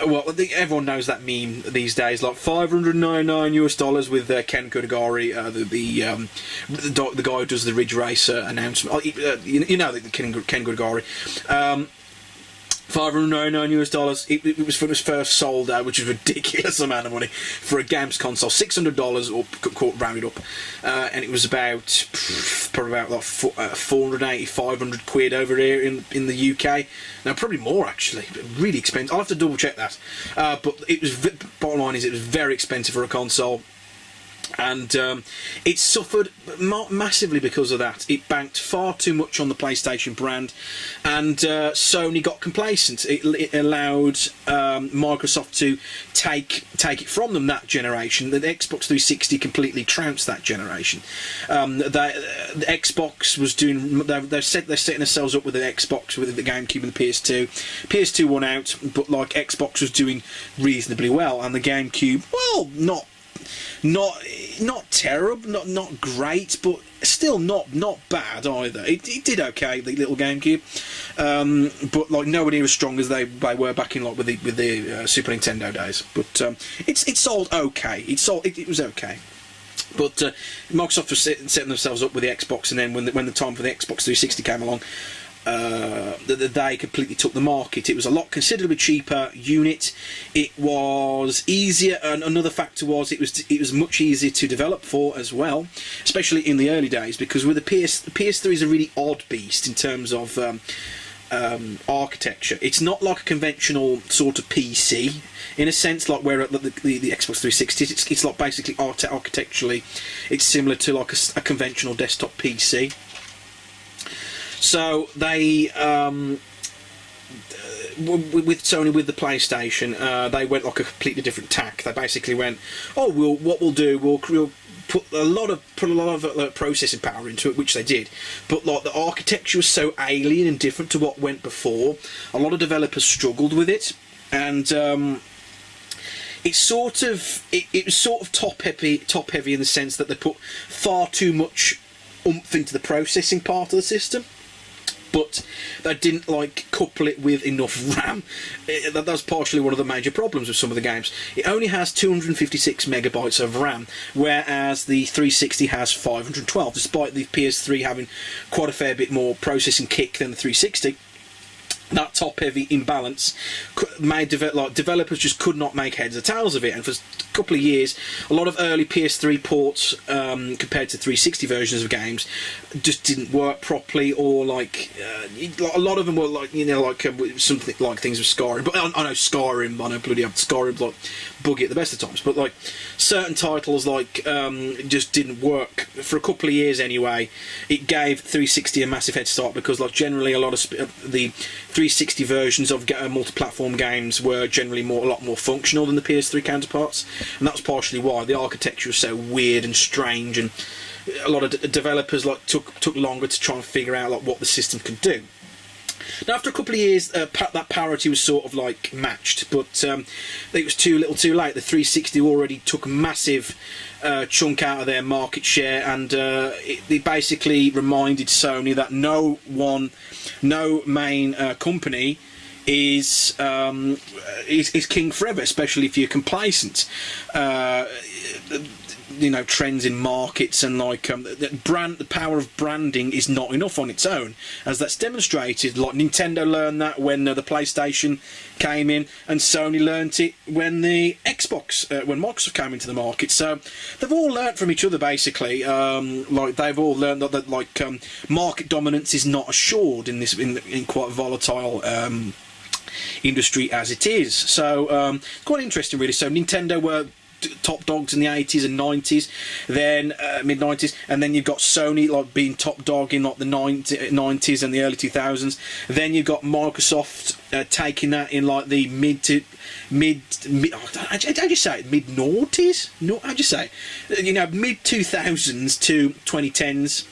S1: Well, I think everyone knows that meme these days, like $599 with Ken Kodagari, the guy who does the Ridge Racer announcement. You know the Ken Kodagari. $599. It was when it was first sold out, which is a ridiculous amount of money for a games console. $600 or rounded up, and it was about probably about like 480, 500 quid over here in the UK. Now probably more actually, but really expensive. I'll have to double check that. But it was, bottom line is, it was very expensive for a console. And it suffered massively because of that. It banked far too much on the PlayStation brand, and Sony got complacent. It allowed Microsoft to take it from them that generation. The Xbox 360 completely trounced that generation. The Xbox was doing. They're setting themselves up with the Xbox, with the GameCube and the PS2. PS2 won out, but like Xbox was doing reasonably well, and the GameCube, well, not terrible, not great, but still not bad either. It did okay, the little GameCube, but like nowhere near as strong as they were back in like with the Super Nintendo days. But it sold okay. It was okay. But Microsoft was setting themselves up with the Xbox, and then when the time for the Xbox 360 came along, they completely took the market. It was a lot considerably cheaper unit. It was easier, and another factor was it was much easier to develop for as well, especially in the early days, because with the PS3 is a really odd beast in terms of architecture. It's not like a conventional sort of PC in a sense, like where the Xbox 360 is. It's like basically architecturally it's similar to like a conventional desktop PC. So they, with Sony, with the PlayStation, they went like a completely different tack. They basically went, oh, we'll put a lot of processing power into it, which they did. But like the architecture was so alien and different to what went before, a lot of developers struggled with it, and it was sort of top heavy in the sense that they put far too much oomph into the processing part of the system, but they didn't like couple it with enough RAM. That's partially one of the major problems with some of the games. It only has 256 megabytes of RAM, whereas the 360 has 512, despite the PS3 having quite a fair bit more processing kick than the 360. That top-heavy imbalance made developers just could not make heads or tails of it, and for a couple of years, a lot of early PS3 ports compared to 360 versions of games just didn't work properly, or like a lot of them were like something like things with Skyrim. But I know Skyrim, bloody hell, Skyrim's like buggy at the best of times. But like certain titles like just didn't work for a couple of years anyway. It gave 360 a massive head start because like generally a lot of the 360 versions of multi-platform games were generally a lot more functional than the PS3 counterparts, and that's partially why the architecture was so weird and strange, and a lot of developers like took longer to try and figure out like what the system could do. Now, after a couple of years, that parity was sort of like matched, but it was too little, too late. The 360 already took a massive chunk out of their market share, and it basically reminded Sony that no main company is king forever, especially if you're complacent. Trends in markets and like the power of branding is not enough on its own, as that's demonstrated. Like Nintendo learned that when the PlayStation came in, and Sony learnt it when the Xbox, when Microsoft came into the market. So they've all learnt from each other basically. Like they've all learned that market dominance is not assured in this in quite volatile industry as it is. So quite interesting really. So Nintendo were top dogs in the 80s and 90s, then mid 90s, and then you've got Sony like being top dog in like the 90s and the early 2000s. Then you've got Microsoft taking that in like the mid how do you say it, mid noughties? No, how do you say it? Mid 2000s to 2010s,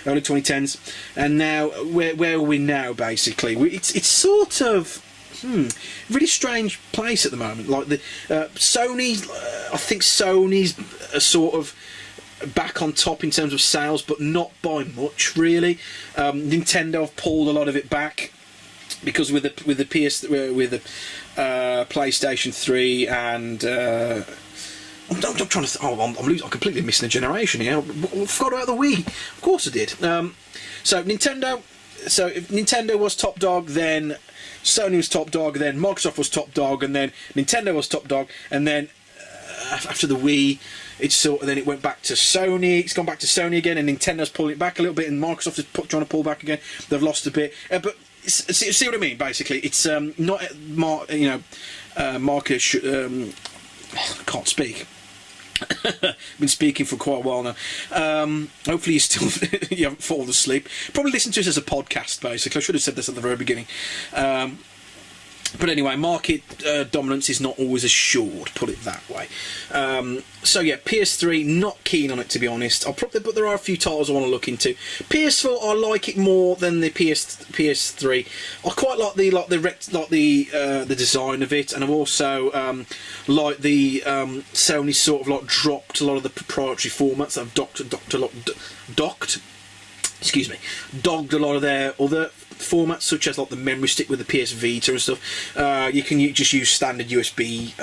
S1: early 2010s, and now where are we now basically? It's sort of really strange place at the moment. Like the Sony, I think Sony's sort of back on top in terms of sales, but not by much really. Nintendo have pulled a lot of it back because with the PlayStation 3 and I'm trying to. I'm completely missing a generation here. I forgot about the Wii. Of course I did. So Nintendo. So if Nintendo was top dog, then Sony was top dog, then Microsoft was top dog, and then Nintendo was top dog, and then after the Wii, then it went back to Sony. It's gone back to Sony again, and Nintendo's pulling it back a little bit, and Microsoft is trying to pull back again. They've lost a bit, but see what I mean. Basically, it's not market. I can't speak. Been speaking for quite a while now. Hopefully you haven't fallen asleep. Probably listen to this as a podcast, basically. I should have said this at the very beginning. But anyway, market dominance is not always assured, put it that way. So yeah, PS3, not keen on it, to be honest. But there are a few titles I want to look into. PS4, I like it more than the PS3. I quite like the design of it, and I've also like the Sony sort of like dropped a lot of the proprietary formats that have dogged a lot of their other formats, such as like the memory stick with the PS Vita and stuff. You can just use standard USB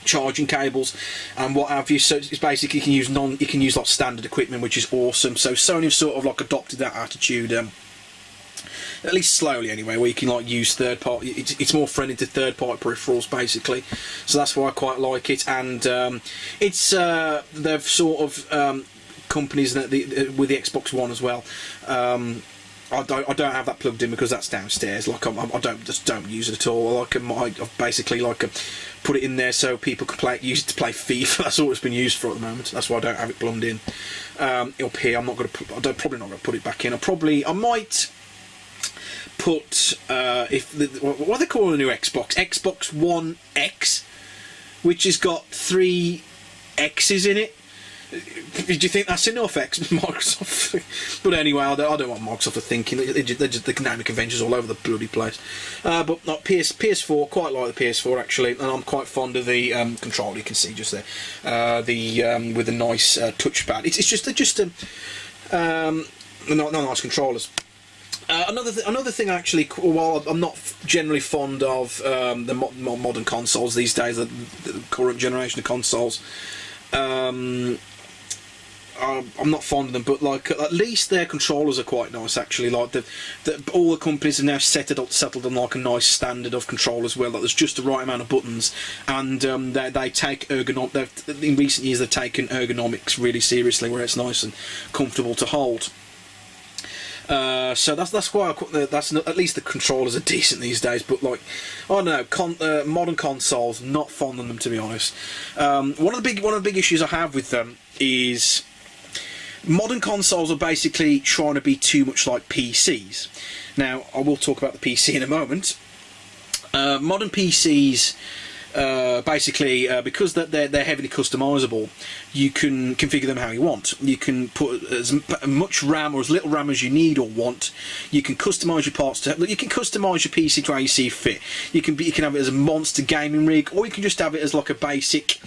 S1: charging cables and what have you. So it's basically you can use like standard equipment, which is awesome. So Sony've sort of like adopted that attitude, at least slowly anyway, where you can like use third party. It's more friendly to third party peripherals basically. So that's why I quite like it, and it's they've sort of companies that with the Xbox One as well. I don't have that plugged in because that's downstairs. Like I don't use it at all. I've basically put it in there so people can use it to play FIFA. That's all it's been used for at the moment. That's why I don't have it plugged in up here. Probably not going to put it back in. I might put what are they calling the new Xbox One X, which has got 3 X's in it. Do you think that's enough, Microsoft? But anyway, I don't want Microsoft to thinking. They can name the conventions all over the bloody place. But not PS4, quite like the PS4 actually, and I'm quite fond of the controller. You can see just there, with the nice touchpad. They're just not nice controllers. Another thing actually, while I'm not generally fond of the modern consoles these days, the current generation of consoles. I'm not fond of them, but like at least their controllers are quite nice actually. Like all the companies have now settled on like a nice standard of control as well. Like there's just the right amount of buttons, and they take ergonomics. In recent years, they've taken ergonomics really seriously, where it's nice and comfortable to hold. So that's why at least the controllers are decent these days. But like, I don't know, modern consoles, not fond of them, to be honest. One of the big issues I have with them is modern consoles are basically trying to be too much like PCs. Now, I will talk about the PC in a moment. Modern PCs. Basically, because they're heavily customisable, you can configure them how you want. You can put as much RAM or as little RAM as you need or want. You can customise your parts you can customise your PC to how you see fit. You can have it as a monster gaming rig, or you can just have it as like a basic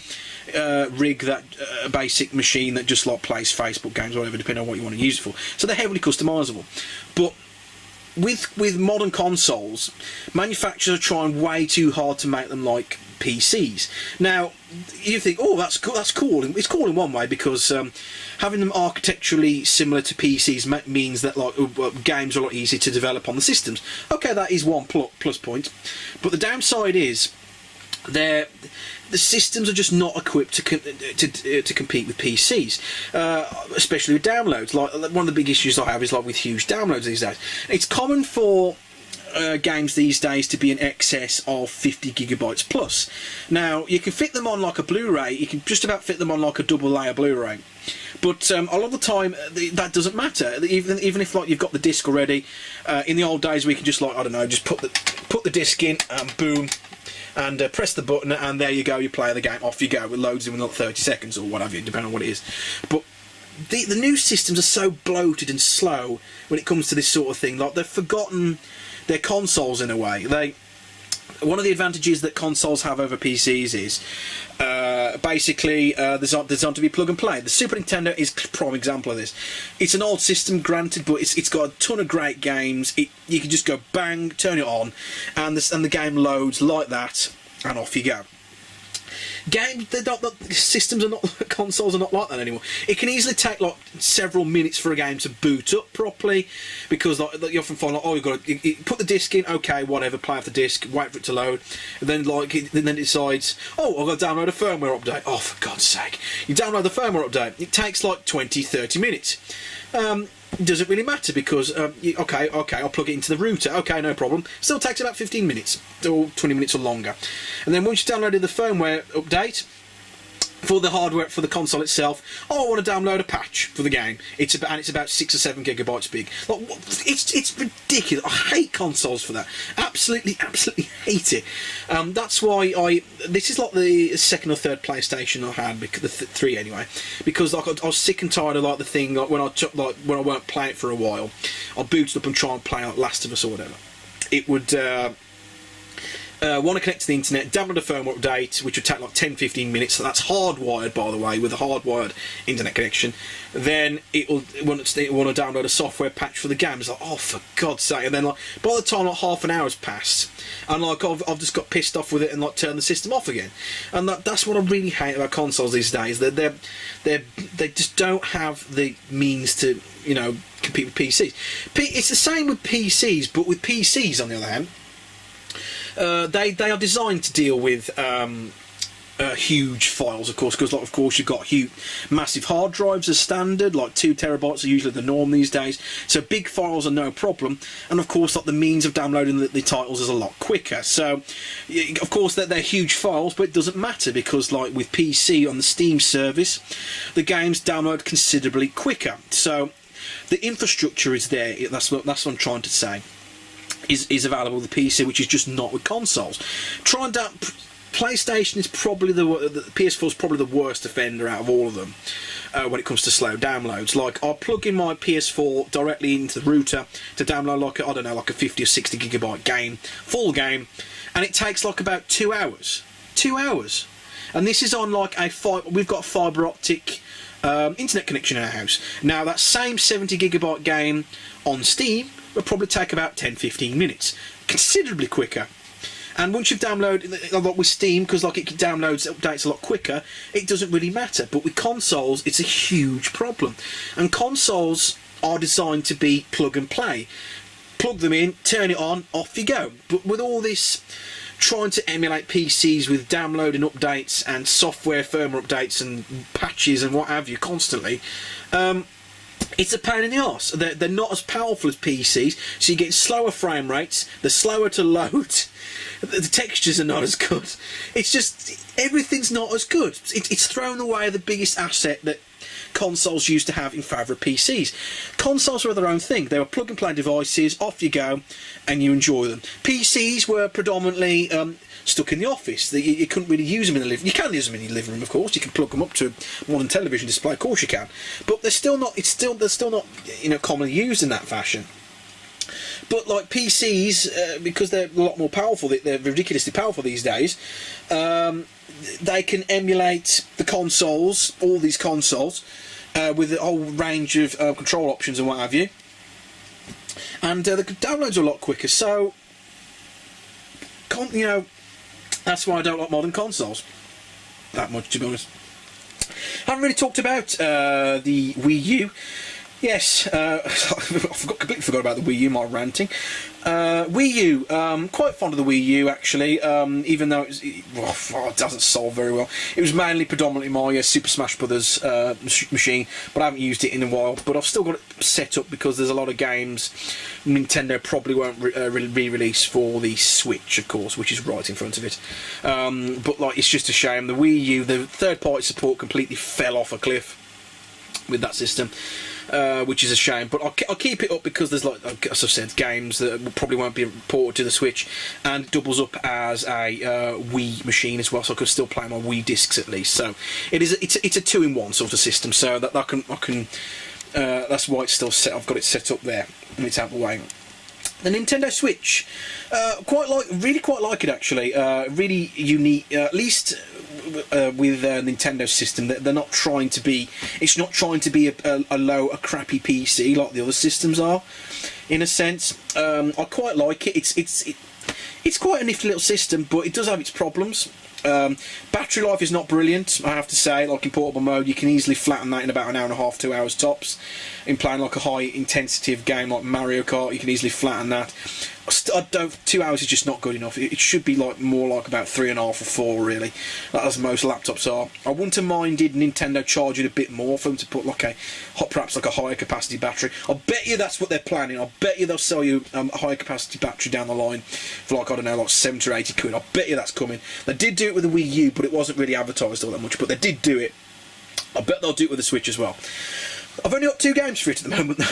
S1: rig, a basic machine that just like plays Facebook games or whatever, depending on what you want to use it for. So they're heavily customisable, but with modern consoles, manufacturers are trying way too hard to make them like PCs. Now, you think, oh, that's cool. It's cool in one way because having them architecturally similar to PCs means that like games are a lot easier to develop on the systems. Okay, that is one plus point, but the downside is the systems are just not equipped to compete with PCs, especially with downloads. Like one of the big issues I have is like with huge downloads these days. It's common for games these days to be in excess of 50 gigabytes plus. Now you can fit them on like a Blu-ray. You can just about fit them on like a double layer Blu-ray. But a lot of the time that doesn't matter. Even if like you've got the disc already. In the old days we could just like, I don't know, just put the disc in and boom. And press the button, and there you go. You play the game. Off you go. It loads in like 30 seconds or whatever, depending on what it is. But the new systems are so bloated and slow when it comes to this sort of thing. Like they've forgotten their consoles in a way. One of the advantages that consoles have over PCs is basically designed to be plug and play. The Super Nintendo is a prime example of this. It's an old system, granted, but it's got a ton of great games. You can just go bang, turn it on, and the game loads like that, and off you go. Systems are not, consoles are not like that anymore. It can easily take like several minutes for a game to boot up properly, because like you often find like, oh, you've got to put the disc in, okay, whatever, play off the disc, wait for it to load, and then then it decides, oh, I've got to download a firmware update. Oh, for God's sake, you download the firmware update, it takes like 20-30 minutes. It doesn't really matter because okay, I'll plug it into the router. Okay, no problem. Still takes about 15 minutes or 20 minutes or longer. And then once you downloaded the firmware update, for the hardware, for the console itself, oh, I want to download a patch for the game. It's about 6 or 7 gigabytes big. Like, it's ridiculous. I hate consoles for that. Absolutely hate it. That's why this is like the second or third PlayStation I had, because the 3 anyway, because like I was sick and tired of like the thing, like when I weren't playing it for a while, I booted up and try and play like Last of Us or whatever. It would want to connect to the internet, download a firmware update, which would take like 10-15 minutes. So that's hardwired, by the way, with a hardwired internet connection. Then it will want to download a software patch for the game. It's like, oh, for God's sake! And then like by the time like half an hour's passed, and like I've just got pissed off with it and like turned the system off again. And that's what I really hate about consoles these days. They just don't have the means to, you know, compete with PCs. It's the same with PCs, but with PCs on the other hand, they are designed to deal with huge files, of course, because like, of course you've got huge, massive hard drives as standard. Like 2 terabytes are usually the norm these days, so big files are no problem. And of course, like the means of downloading the titles is a lot quicker. So of course they're huge files, but it doesn't matter, because like with PC on the Steam service, the games download considerably quicker. So the infrastructure is there. That's what I'm trying to say. Is available with the PC, which is just not with consoles. PlayStation is probably the PS4 is probably the worst offender out of all of them when it comes to slow downloads. Like, I'll plug in my PS4 directly into the router to download like like a 50 or 60 gigabyte game, full game, and it takes like about 2 hours. 2 hours, and this is on like we've got a fibre optic internet connection in our house. Now that same 70 gigabyte game on Steam will probably take about 10-15 minutes, considerably quicker. And once you've downloaded a lot with Steam, because like it downloads updates a lot quicker, it doesn't really matter. But with consoles, it's a huge problem. And consoles are designed to be plug and play. Plug them in, turn it on, off you go. But with all this trying to emulate PCs with downloading updates and software firmware updates and patches and what have you constantly, it's a pain in the arse. They're not as powerful as PCs, so you get slower frame rates, they're slower to load, the textures are not as good. It's just, everything's not as good. It's thrown away the biggest asset that consoles used to have in favour of PCs. Consoles were their own thing. They were plug and play devices, off you go, and you enjoy them. PCs were predominantly stuck in the office. You couldn't really use them in the living room. You can use them in your living room, of course. You can plug them up to a modern television display, of course you can. But they're still not. They're still not, you know, commonly used in that fashion. But like PCs, because they're a lot more powerful, they're ridiculously powerful these days. They can emulate the consoles, all these consoles, with a whole range of control options and what have you. And the downloads are a lot quicker. So, you know, that's why I don't like modern consoles that much, to be honest. I haven't really talked about the Wii U. Yes, I completely forgot about the Wii U, my ranting. Wii U, quite fond of the Wii U actually, even though it doesn't solve very well. It was mainly predominantly my Super Smash Brothers machine, but I haven't used it in a while. But I've still got it set up because there's a lot of games Nintendo probably won't re-release for the Switch, of course, which is right in front of it. But like, it's just a shame. The Wii U, the third-party support completely fell off a cliff with that system. Which is a shame, but I'll keep it up because there's, like, as I've said, games that probably won't be ported to the Switch, and it doubles up as a Wii machine as well, so I can still play my Wii discs at least. So it's a two-in-one sort of system. So that I can that's why it's still set. I've got it set up there, and it's out of the way. The Nintendo Switch, really quite like it actually. Really unique, at least with Nintendo's system. They're not trying to be. It's not trying to be a crappy PC like the other systems are, in a sense. I quite like it. It's quite a nifty little system, but it does have its problems. Battery life is not brilliant, I have to say. Like in portable mode, you can easily flatten that in about an hour and a half, 2 hours tops. In playing like a high intensity of game like Mario Kart, you can easily flatten that. I don't. 2 hours is just not good enough. It should be like more like about 3.5 or 4, really. As most laptops are. I wouldn't have minded Nintendo charging a bit more for them to put like perhaps like a higher capacity battery. I bet you that's what they're planning. I bet you they'll sell you a higher capacity battery down the line for like, I don't know, like 70 or 80 quid. I bet you that's coming. They did do it with the Wii U, but it wasn't really advertised all that much. But they did do it. I bet they'll do it with the Switch as well. I've only got 2 games for it at the moment.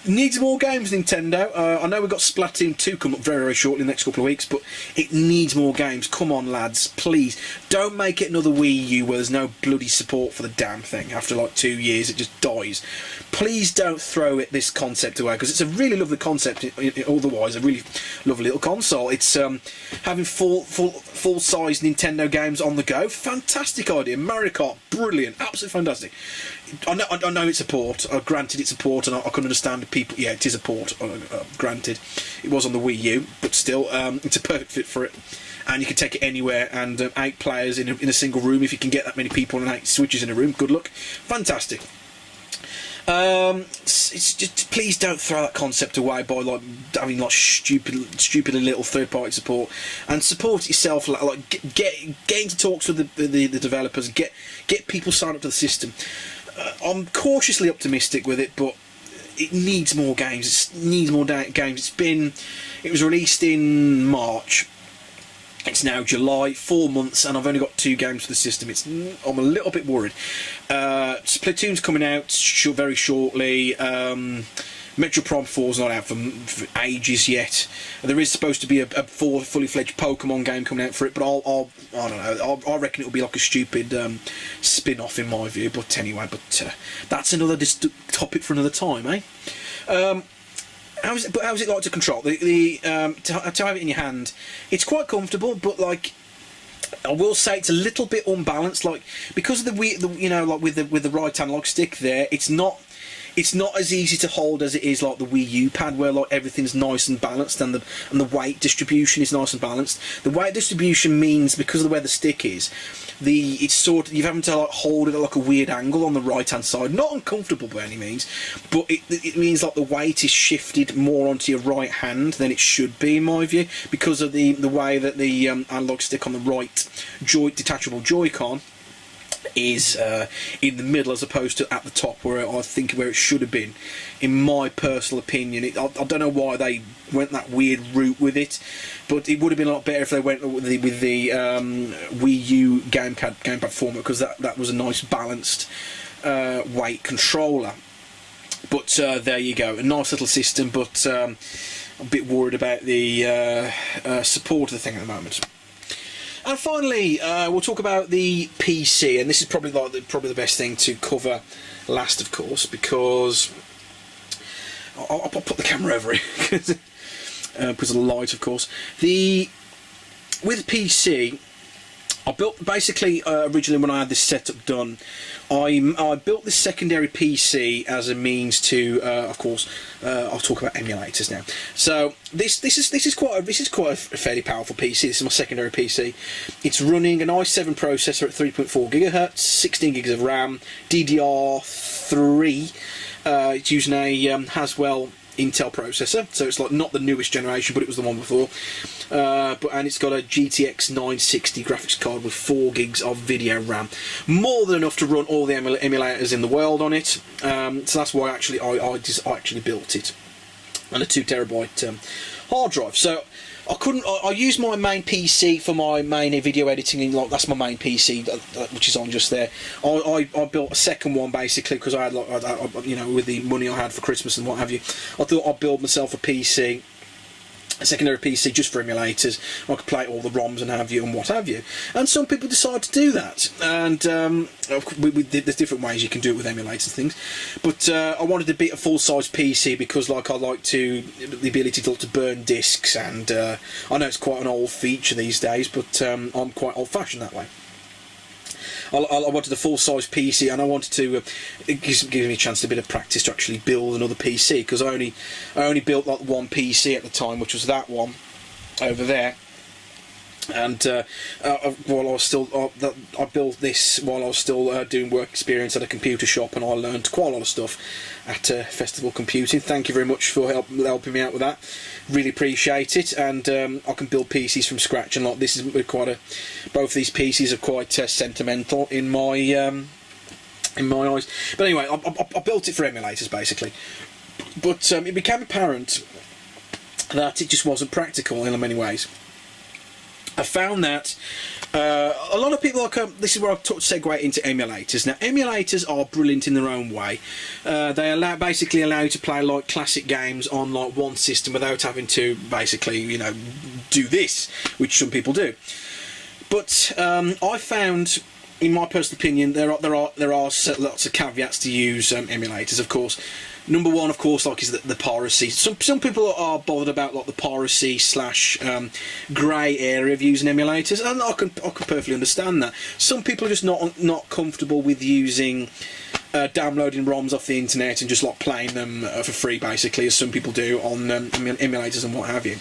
S1: Needs more games, Nintendo. I know we've got Splatoon 2 coming up very, very shortly in the next couple of weeks, but it needs more games. Come on, lads, please. Don't make it another Wii U where there's no bloody support for the damn thing. After like 2 years, it just dies. Please don't throw this concept away, because it's a really lovely concept, otherwise, a really lovely little console. It's having full-size Nintendo games on the go. Fantastic idea. Mario Kart, brilliant. Absolutely fantastic. I know it's a port. Granted, it's a port, and I can understand people. Yeah, it is a port. Granted, it was on the Wii U, but still, it's a perfect fit for it. And you can take it anywhere. And 8 players in a single room. If you can get that many people and 8 switches in a room, good luck. Fantastic. It's just, please don't throw that concept away by like having like stupidly little third-party support, and support it yourself. Like get into talks with the developers. Get people signed up to the system. I'm cautiously optimistic with it, but it needs more games. It needs more games. It was released in March. It's now July, 4 months, and I've only got 2 games for the system. I'm a little bit worried. Splatoon's coming out very shortly. Metro Prime 4's not out for ages yet. There is supposed to be a fully fledged Pokemon game coming out for it, but I don't know. I reckon it'll be like a stupid spin-off in my view. But anyway, that's another topic for another time, eh? How's it like to control? To have it in your hand, it's quite comfortable, but like, I will say it's a little bit unbalanced. Like, because of like with the right analog stick there, it's not as easy to hold as it is like the Wii U pad, where like everything's nice and balanced, and the weight distribution is nice and balanced. The weight distribution means, because of the way the stick is, it's sort of, you're having to like hold it at like a weird angle on the right hand side. Not uncomfortable by any means, but it means like the weight is shifted more onto your right hand than it should be, in my view, because of the way that the analog stick on the right detachable Joy-Con is in the middle as opposed to at the top, where I think where it should have been, in my personal opinion. I don't know why they went that weird route with it, but it would have been a lot better if they went with the Wii U gamepad format, because that was a nice balanced weight controller. But there you go, a nice little system, but I'm a bit worried about the support of the thing at the moment. And finally, we'll talk about the PC, and this is probably the best thing to cover last, of course, because I'll put the camera over it because of the light, of course. With PC, I built basically originally, when I had this setup done, I built this secondary PC as a means to, of course, I'll talk about emulators now. So this is quite a fairly powerful PC. This is my secondary PC. It's running an i7 processor at 3.4 GHz, 16 gigs of RAM, DDR3. It's using a Haswell Intel processor, so it's like not the newest generation, but it was the one before. And it's got a GTX 960 graphics card with 4 gigs of video RAM, more than enough to run all the emulators in the world on it. So that's why I actually built it, and a 2 terabyte hard drive. So I use my main PC for my main video editing, and like that's my main PC, which is on just there. I built a second one basically because I had with the money I had for Christmas and what have you. I thought I'd build myself a PC, a secondary PC, just for emulators. I could play all the ROMs and have you and what have you. And some people decide to do that, and there's different ways you can do it with emulators and things. But I wanted to be a full-size PC because, like, I like the ability to burn discs, and I know it's quite an old feature these days, but I'm quite old-fashioned that way. I wanted a full-size PC, and I wanted to it gives me a chance to a bit of practice to actually build another PC, because I only built like one PC at the time, which was that one over there. And while I was still, I built this while I was still doing work experience at a computer shop, and I learned quite a lot of stuff at Festival Computing. Thank you very much for helping me out with that. Really appreciate it. And I can build PCs from scratch, and like this is both these PCs are quite sentimental in my eyes. But anyway, I built it for emulators basically. But it became apparent that it just wasn't practical in many ways. I found that a lot of people this is where I segue into emulators. Now, emulators are brilliant in their own way. They basically allow you to play like classic games on like one system without having to basically, do this, which some people do. But I found, in my personal opinion, there are lots of caveats to use emulators. Of course, number one, of course, like is the piracy. Some people are bothered about like the piracy / grey area of using emulators, and I can perfectly understand that. Some people are just not comfortable with using downloading ROMs off the internet and just like playing them for free, basically, as some people do on emulators and what have you.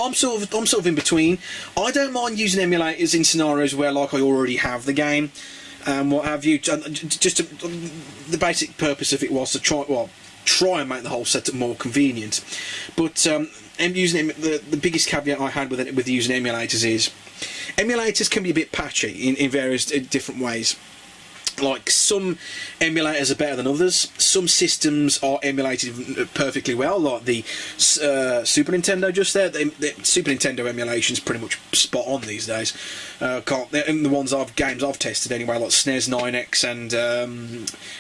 S1: I'm sort of in between. I don't mind using emulators in scenarios where like I already have the game and what have you. The basic purpose of it was to try and make the whole setup more convenient. But using the biggest caveat I had with using emulators is emulators can be a bit patchy in various different ways. Like, some emulators are better than others. Some systems are emulated perfectly well, like the Super Nintendo just there. The Super Nintendo emulation is pretty much spot on these days. In the games I've tested anyway, like SNES 9X and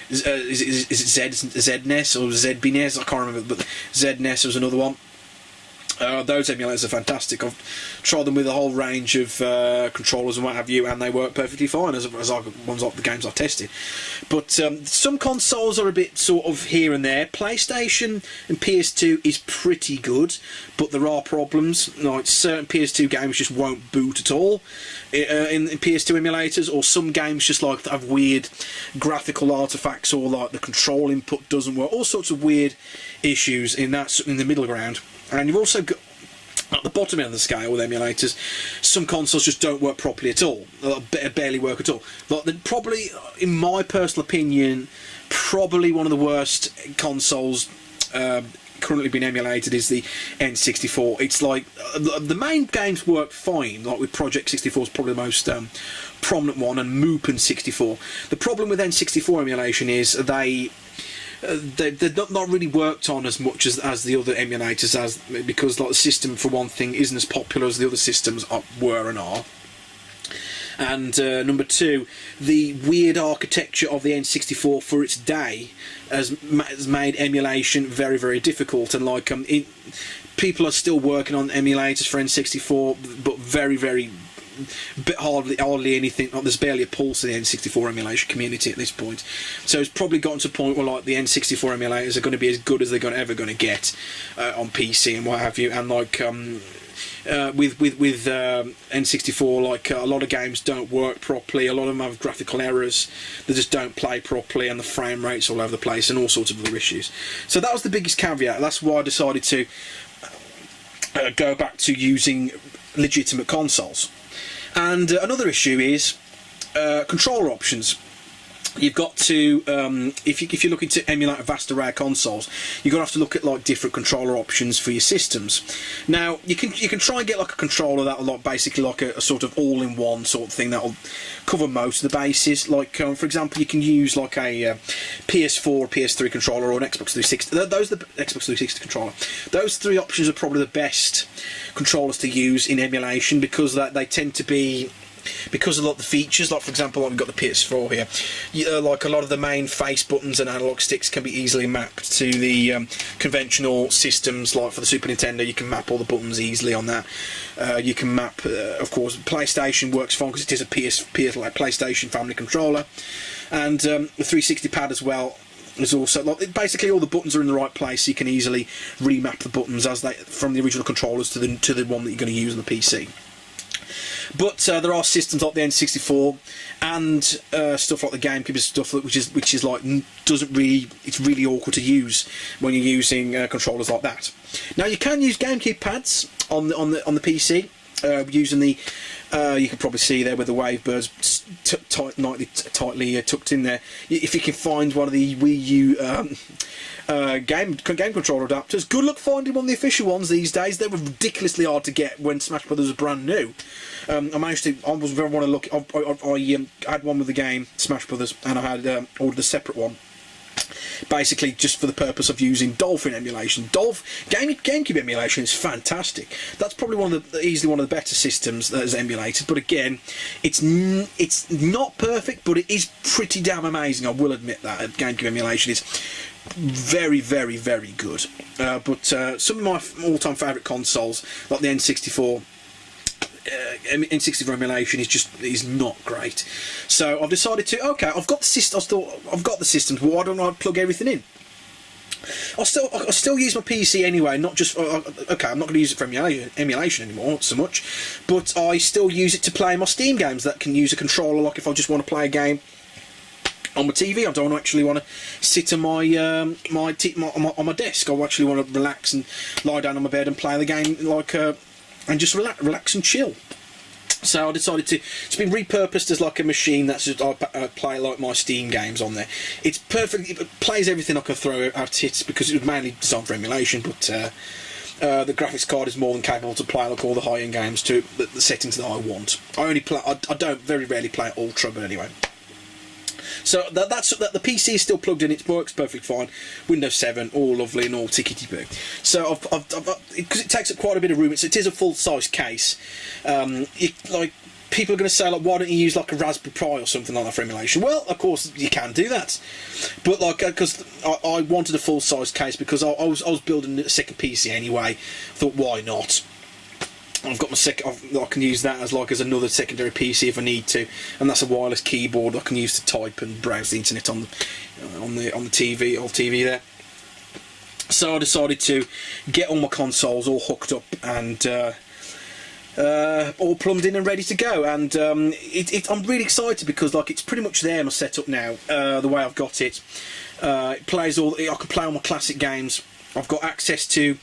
S1: is it ZNES or ZBNES? I can't remember, but ZNES was another one. Those emulators are fantastic. I've tried them with a whole range of controllers and what have you, and they work perfectly fine as ones like the games I've tested. But some consoles are a bit sort of here and there. PlayStation and PS2 is pretty good, but there are problems. Like, certain PS2 games just won't boot at all in PS2 emulators, or some games just like have weird graphical artifacts, or like the control input doesn't work. All sorts of weird issues in the middle ground. And you've also got, at the bottom end of the scale with emulators, some consoles just don't work properly at all, barely work at all. Like, probably, in my personal opinion, probably one of the worst consoles currently being emulated is the N64. It's like, the main games work fine, like with Project 64 is probably the most prominent one, and Mupen 64. The problem with N64 emulation is they're not really worked on as much as the other emulators, because like the system, for one thing, isn't as popular as the other systems were and are. And number two, the weird architecture of the N64 for its day has made emulation very, very difficult. And like people are still working on emulators for N64, but very, very hardly anything. There's barely a pulse in the N64 emulation community at this point. So it's probably gotten to a point where like the N64 emulators are going to be as good as they're ever going to get on PC and what have you. And like with N64, like a lot of games don't work properly. A lot of them have graphical errors. They just don't play properly, and the frame rate's all over the place, and all sorts of other issues. So that was the biggest caveat. That's why I decided to go back to using legitimate consoles. And another issue is controller options. You've got to, if you're looking to emulate a vast array of consoles, you're going to have to look at like different controller options for your systems. Now, you can try and get like a controller that'll like basically like a sort of all-in-one sort of thing that'll cover most of the bases. Like, for example, you can use like a PS4 or PS3 controller, or an Xbox 360. Those are the Xbox 360 controller. Those three options are probably the best controllers to use in emulation, because they tend to be, because of a lot of the features, like for example, like we've got the PS4 here, like a lot of the main face buttons and analog sticks can be easily mapped to the conventional systems. Like for the Super Nintendo, you can map all the buttons easily on that. You can map, of course, PlayStation works fine because it is a like PlayStation family controller, and the 360 pad as well is also like, basically all the buttons are in the right place, so you can easily remap the buttons from the original controllers to the one that you're going to use on the PC. But there are systems like the N64 and stuff like the GameCube stuff, which is like it's really awkward to use when you're using controllers like that. Now, you can use GameCube pads on the PC. using the you can probably see there with the Wavebird's tightly tucked in there. If you can find one of the Wii U game controller adapters, good luck finding one of the official ones these days. They were ridiculously hard to get when Smash Brothers was brand new. I was very want to look. I had one with the game Smash Brothers, and I had ordered a separate one, basically just for the purpose of using Dolphin emulation. GameCube emulation is fantastic. That's probably easily one of the better systems that is emulated. But again, it's not perfect, but it is pretty damn amazing. I will admit that GameCube emulation is very, very, very good. But some of my all-time favourite consoles, like the N64. N64 emulation is not great, so I've decided to I've got the system. I've got the systems. Why don't I plug everything in? I still use my PC anyway. Not just I'm not going to use it for emulation anymore, not so much, but I still use it to play my Steam games that can use a controller. Like if I just want to play a game on my TV, I don't actually want to sit on on my desk. I actually want to relax and lie down on my bed and play the game like. And just relax and chill. So I decided it's been repurposed as like a machine that's just I play like my Steam games on there. It's perfect. It plays everything I can throw at it because it was mainly designed for emulation. But the graphics card is more than capable to play like all the high-end games to the settings that I want. I don't very rarely play Ultra, but anyway. So the PC is still plugged in. It works perfectly fine. Windows 7, all lovely and all tickety-boo. So because it takes up quite a bit of room. It is a full-size case. Like people are going to say, like, why don't you use like a Raspberry Pi or something like that for emulation? Well, of course you can do that, but like because I wanted a full-size case because I was building a second PC anyway. I thought, why not? I've got my I can use that as another secondary PC if I need to, and that's a wireless keyboard I can use to type and browse the internet on the TV there. So I decided to get all my consoles all hooked up and all plumbed in and ready to go. And I'm really excited because like it's pretty much there, my setup now. The way I've got it, it plays I can play all my classic games. I've got access to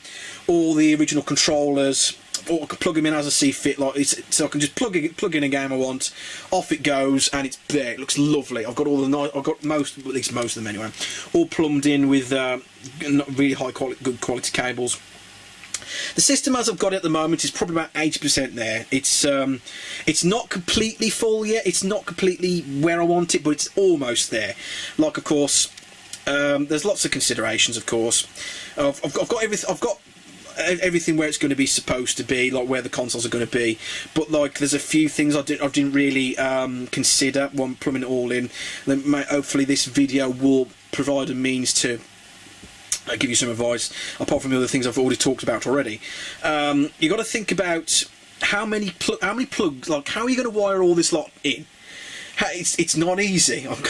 S1: all the original controllers. Or I can plug them in as I see fit, so I can just plug in a game I want, off it goes, and it's there. It looks lovely. I've got I've got at least most of them anyway, all plumbed in with really good quality cables. The system as I've got it at the moment is probably about 80% there. It's not completely full yet. It's not completely where I want it, but it's almost there. Like of course, there's lots of considerations. Of course, I've got everything. I've got everything where it's going to be supposed to be, like where the consoles are going to be, but like there's a few things I didn't really consider when plumbing it all in. Then hopefully this video will provide a means to give you some advice apart from the other things I've already talked about already. You got to think about how many plugs, like how are you going to wire all this lot in? It's not easy. I'm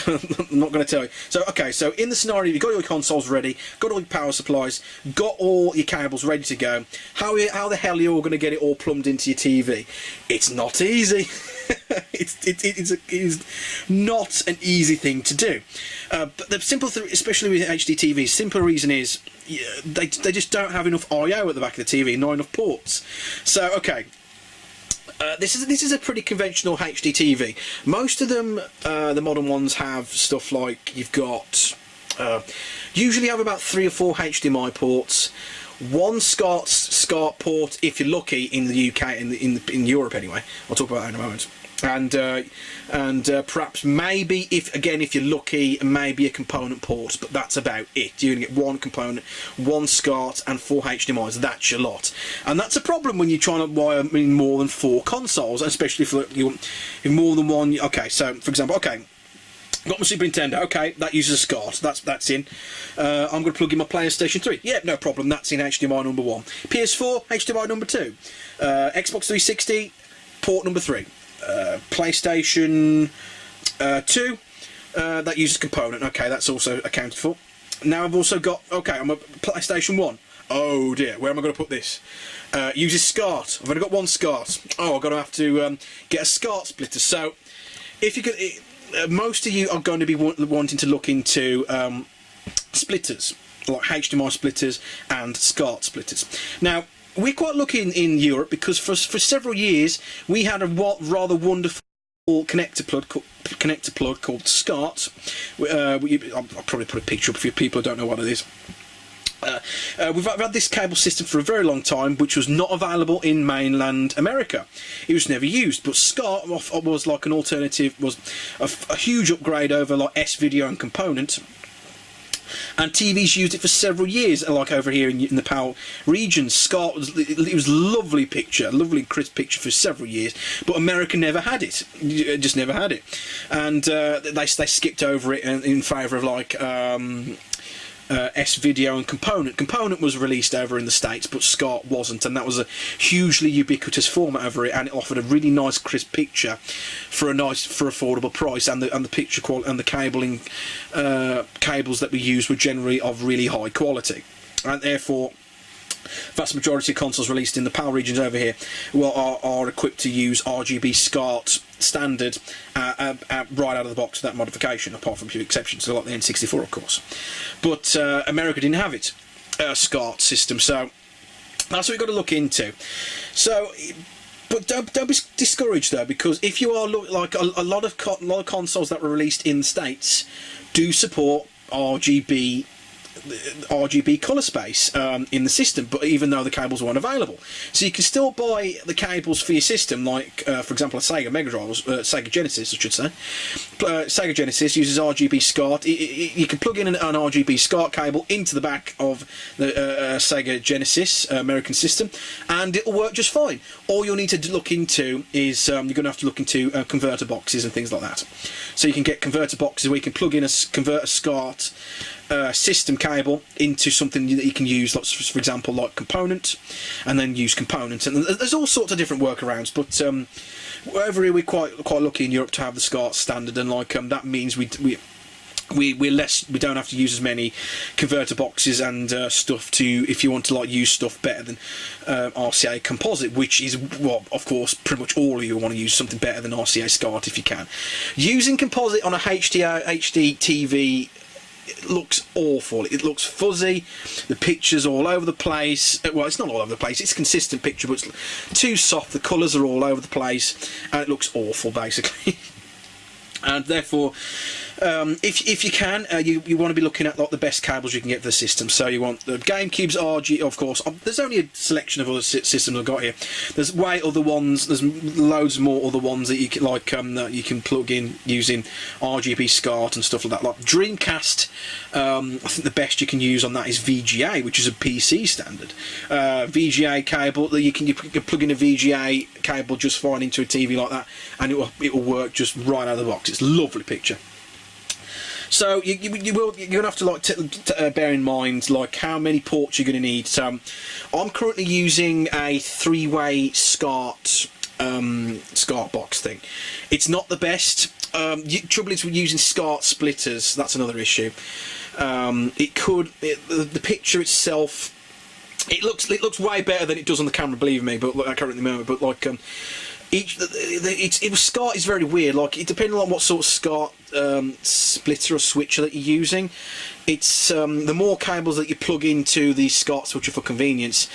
S1: not going to tell you. So okay, so in the scenario, you've got your consoles ready, got all your power supplies, got all your cables ready to go. How the hell are you all going to get it all plumbed into your TV? It's not easy. It's not an easy thing to do. But the simple thing, especially with HD TVs, simple reason is they just don't have enough I/O at the back of the TV, not enough ports. So okay. This is a pretty conventional HD TV. Most of them, the modern ones, have stuff like you've got usually have about 3 or 4 HDMI ports, one SCART port if you're lucky in the UK, in Europe anyway. I'll talk about that in a moment. And perhaps maybe if you're lucky, maybe a component port, but that's about it. You're going to get one component, one SCART and 4 HDMIs. That's your lot, and that's a problem when you're trying to wire in more than 4 consoles, especially if you more than one. Okay, so for example, got my Super Nintendo. Okay, that uses a SCART. That's in. I'm going to plug in my PlayStation 3. Yeah, no problem. That's in HDMI number 1. PS4 HDMI number 2. Xbox 360 port number 3. PlayStation 2 that uses component. Okay, that's also accounted for. Now I've also got I'm a PlayStation 1. Oh dear, where am I going to put this? Uses SCART. I've only got one SCART. Oh, I'm going to have to get a SCART splitter. So if you could, most of you are going to be wanting to look into splitters, like HDMI splitters and SCART splitters. Now we're quite lucky in Europe, because for several years we had a rather wonderful connector plug called SCART. I'll probably put a picture up for you people who don't know what it is. We've had this cable system for a very long time, which was not available in mainland America. It was never used, but SCART was like an alternative, was a huge upgrade over like S-Video and Component. And TVs used it for several years, like over here in the PAL region. SCART it was a lovely picture, lovely crisp picture for several years, but America never had it. Just never had it, and they skipped over it in favour of like S-Video and Component. Component was released over in the States, but SCART wasn't, and that was a hugely ubiquitous format over it, and it offered a really nice crisp picture for affordable price, and the picture quality and the cabling cables that we used were generally of really high quality, and therefore vast majority of consoles released in the PAL regions over here are equipped to use RGB SCART standard right out of the box with that modification, apart from a few exceptions, so like the N64 of course. But America didn't have it, SCART system, so that's what we've got to look into. So, but don't be discouraged though, because if you are like a lot of consoles that were released in the States do support RGB colour space in the system, but even though the cables weren't available, so you can still buy the cables for your system, like for example a Sega Mega Drive, Sega Genesis I should say. Sega Genesis uses RGB SCART. You can plug in an RGB SCART cable into the back of the Sega Genesis American system, and it'll work just fine. All you'll need to look into is you're going to have to look into converter boxes and things like that. So you can get converter boxes where you can plug in a SCART system cable into something that you can use, like, for example, like Component, and then use Component. And there's all sorts of different workarounds, but over here we're quite lucky in Europe to have the SCART standard, and like that means we don't have to use as many converter boxes and stuff to, if you want to like use stuff better than RCA composite, which is what of course pretty much all of you want to use something better than RCA SCART if you can. Using composite on a HD TV, it looks awful. It looks fuzzy. The picture's all over the place. Well, it's not all over the place. It's a consistent picture, but it's too soft. The colours are all over the place, and it looks awful, basically. And therefore, if you can, you want to be looking at like the best cables you can get for the system. So you want the GameCube's RG, of course. There's only a selection of other systems I've got here. There's way other ones. There's loads more other ones that you can that you can plug in using RGB SCART and stuff like that. Like Dreamcast, I think the best you can use on that is VGA, which is a PC standard VGA cable. That you can plug in a VGA cable just fine into a TV like that, and it will work just right out of the box. It's a lovely picture. So you're gonna have to like bear in mind like how many ports you're gonna need. So I'm currently using a 3-way SCART box thing. It's not the best. Trouble is with using SCART splitters. That's another issue. The picture itself, it looks way better than it does on the camera. Believe me, but like, I can't remember. But like SCART is very weird. Like, it depends on what sort of SCART splitter or switcher that you're using. It's the more cables that you plug into the SCART switcher for convenience,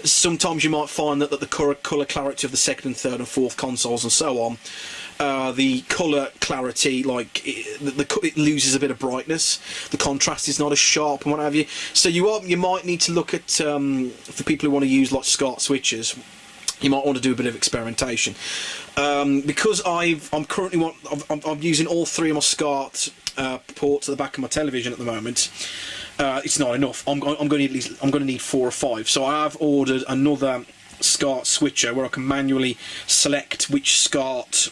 S1: sometimes you might find that the colour clarity of the second and third and fourth consoles and so on, the colour clarity, like it loses a bit of brightness. The contrast is not as sharp and what have you. So you might need to look at for people who want to use like SCART switchers, you might want to do a bit of experimentation. Because I'm using all 3 of my SCART ports at the back of my television at the moment. It's not enough. I'm going to need 4 or 5. So I have ordered another SCART switcher where I can manually select which SCART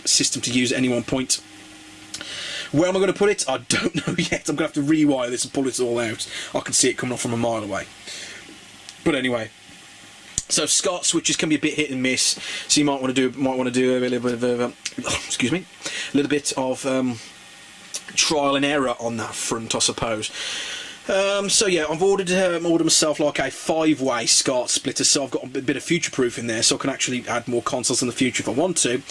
S1: system to use at any one point. Where am I going to put it? I don't know yet. I'm going to have to rewire this and pull it all out. I can see it coming off from a mile away. But anyway. So SCART switches can be a bit hit and miss, so you might want to do a little bit of excuse me, a little bit of trial and error on that front, I suppose. So yeah, I've ordered myself like a 5-way SCART splitter, so I've got a bit of future-proof in there, so I can actually add more consoles in the future if I want to.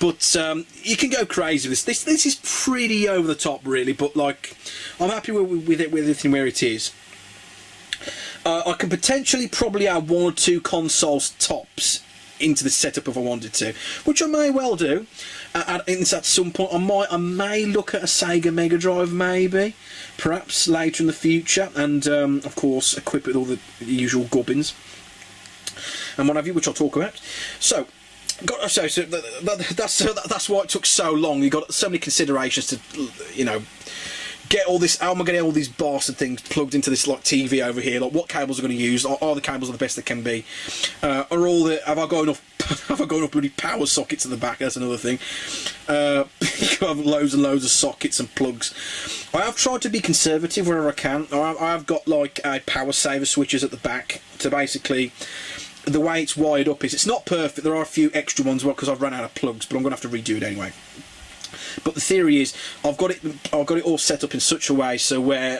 S1: But you can go crazy with this. This is pretty over the top, really, but like I'm happy with everything where it is. I can potentially probably add 1 or 2 consoles tops into the setup if I wanted to, which I may well do. At some point, I may look at a Sega Mega Drive, maybe, perhaps later in the future, and of course equip it with all the usual gubbins and what have you, which I'll talk about. So. That's why it took so long. You got so many considerations to, you know, get all this. How am I getting all these bastard things plugged into this like TV over here? Like, what cables are going to use? Are the cables the best they can be? Have I got enough? Have I got enough bloody power sockets at the back? That's another thing. You have loads and loads of sockets and plugs. I have tried to be conservative wherever I can. I've got like a power saver switches at the back to basically. The way it's wired up is it's not perfect. There are a few extra ones because I've run out of plugs, but I'm going to have to redo it anyway. But the theory is I've got it all set up in such a way so where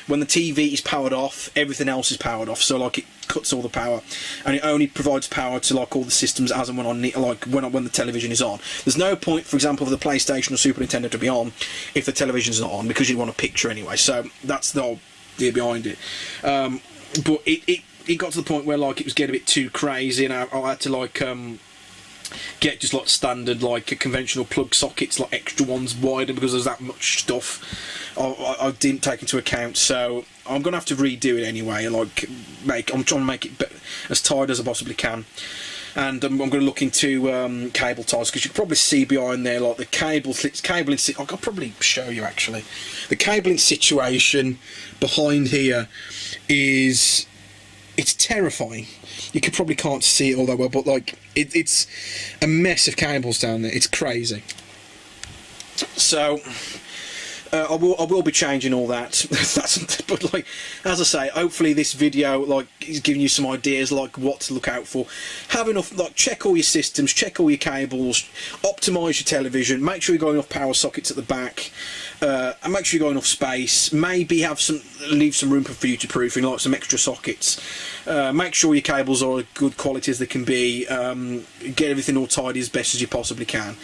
S1: when the TV is powered off, everything else is powered off. So like it cuts all the power, and it only provides power to like all the systems as and when I need, like when the television is on. There's no point, for example, for the PlayStation or Super Nintendo to be on if the television's not on, because you want a picture anyway. So that's the whole idea behind it. But it got to the point where like it was getting a bit too crazy, and I had to like get just like standard like conventional plug sockets, like extra ones wider, because there's that much stuff I didn't take into account. So I'm gonna have to redo it anyway, and like I'm trying to make it as tight as I possibly can. And I'm going to look into cable ties, because you can probably see behind there like the cabling. I can probably show you actually. The cabling situation behind here is. It's terrifying. You probably can't see it all that well, but like it's a mess of cables down there. It's crazy. So I will be changing all that. But like as I say, hopefully this video like is giving you some ideas like what to look out for. Have enough, like check all your systems, check all your cables, optimise your television, make sure you've got enough power sockets at the back. And make sure you've got enough space. Maybe leave some room for future-proofing, like some extra sockets. Make sure your cables are as good quality as they can be. Get everything all tidy as best as you possibly can.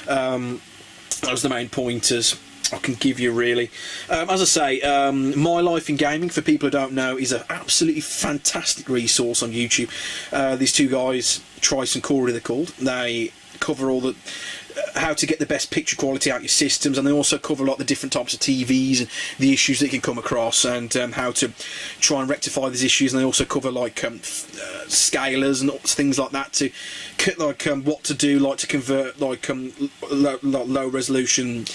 S1: Those are the main pointers I can give you, really. As I say, My Life in Gaming, for people who don't know, is an absolutely fantastic resource on YouTube. These two guys, Trice and Corey, they're called. They cover all the how to get the best picture quality out your systems, and they also cover a lot of the different types of TVs and the issues that you can come across, and how to try and rectify these issues. And they also cover like scalers and things like that, to like what to do, like to convert like low resolution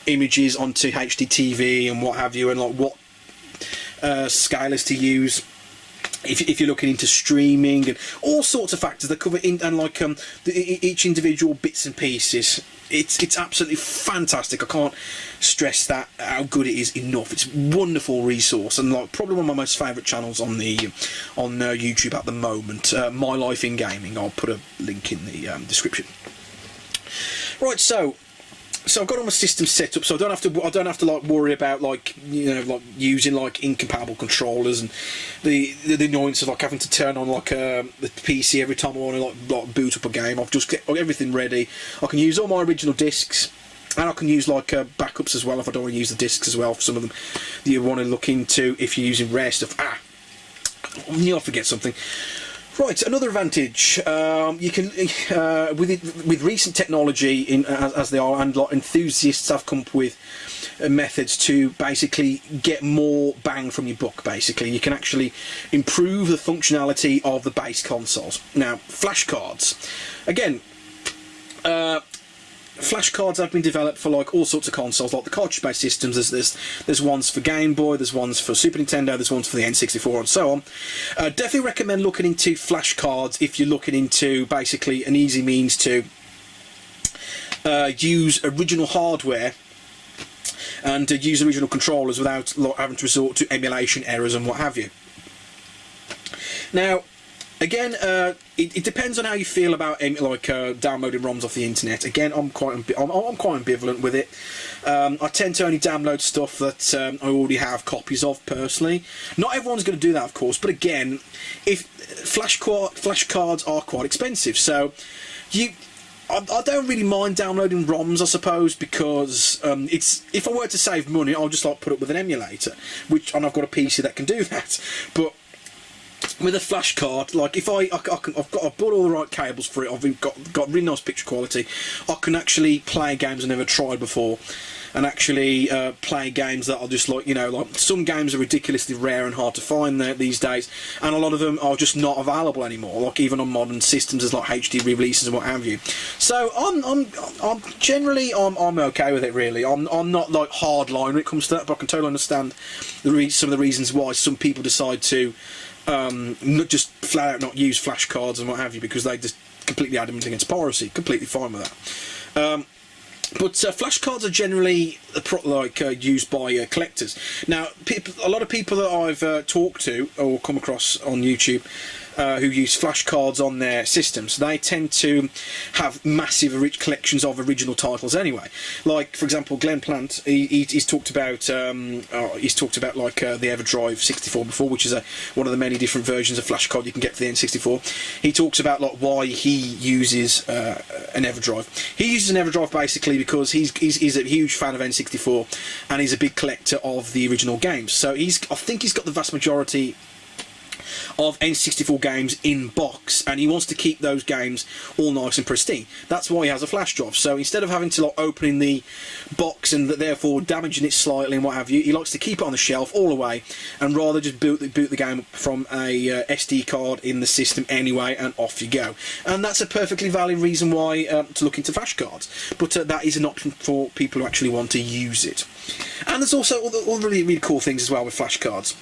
S1: images onto HD TV and what have you, and like what scalers to use if you're looking into streaming, and all sorts of factors that cover in, and like each individual bits and pieces. It's absolutely fantastic. I can't stress that how good it is enough. It's a wonderful resource, and like probably one of my most favourite channels on YouTube at the moment. My Life in Gaming. I'll put a link in the description. Right, so I've got all my systems set up, so I don't have to like worry about like, you know, like using like incompatible controllers and the annoyance of like having to turn on like the PC every time I want to like boot up a game. I've just got everything ready. I can use all my original discs, and I can use like backups as well if I don't want to use the discs as well. For some of them that you want to look into if you're using rare stuff. I knew I'd forget something. Right, another advantage, you can with recent technology as they are, and like enthusiasts have come up with methods to basically get more bang from your buck. Basically, you can actually improve the functionality of the base consoles. Now, flashcards, again. Flashcards have been developed for like all sorts of consoles, like the cartridge-based systems. There's ones for Game Boy, there's ones for Super Nintendo, there's ones for the N64, and so on. Definitely recommend looking into flashcards if you're looking into basically an easy means to use original hardware and use original controllers without having to resort to emulation errors and what have you. Now, again, it depends on how you feel about downloading ROMs off the internet. Again, I'm quite ambivalent with it. I tend to only download stuff that I already have copies of personally. Not everyone's going to do that, of course, but again, if flashcards are quite expensive, so I don't really mind downloading ROMs, I suppose, because if I were to save money, I'll just like put it with an emulator, and I've got a PC that can do that. But with a flash card, like if I've bought all the right cables for it, I've got really nice picture quality, I can actually play games I've never tried before, and actually play games that are just like, you know, like some games are ridiculously rare and hard to find there these days, and a lot of them are just not available anymore, like even on modern systems as like HD re-releases and what have you. So I'm generally okay with it, really. I'm not like hardline when it comes to that, but I can totally understand some of the reasons why some people decide to not just flat out not use flash cards and what have you, because they just completely adamant against piracy. Completely fine with that. But flash cards are generally used by collectors. Now, a lot of people that I've talked to or come across on YouTube who use flash cards on their systems, they tend to have massive rich collections of original titles anyway. Like, for example, Glenn Plant, he's talked about like the EverDrive 64 before, which is one of the many different versions of flash card you can get for the N64. He talks about like why he uses an EverDrive. He uses an EverDrive basically because he's a huge fan of N64 and he's a big collector of the original games. So I think he's got the vast majority of N64 games in box, and he wants to keep those games all nice and pristine. That's why he has a flash drive. So instead of having to like opening the box and therefore damaging it slightly and what have you, he likes to keep it on the shelf all the way, and rather just boot the game from a SD card in the system anyway, and off you go. And that's a perfectly valid reason why to look into flash cards. But that is an option for people who actually want to use it. And there's also all the really cool things as well with flash cards.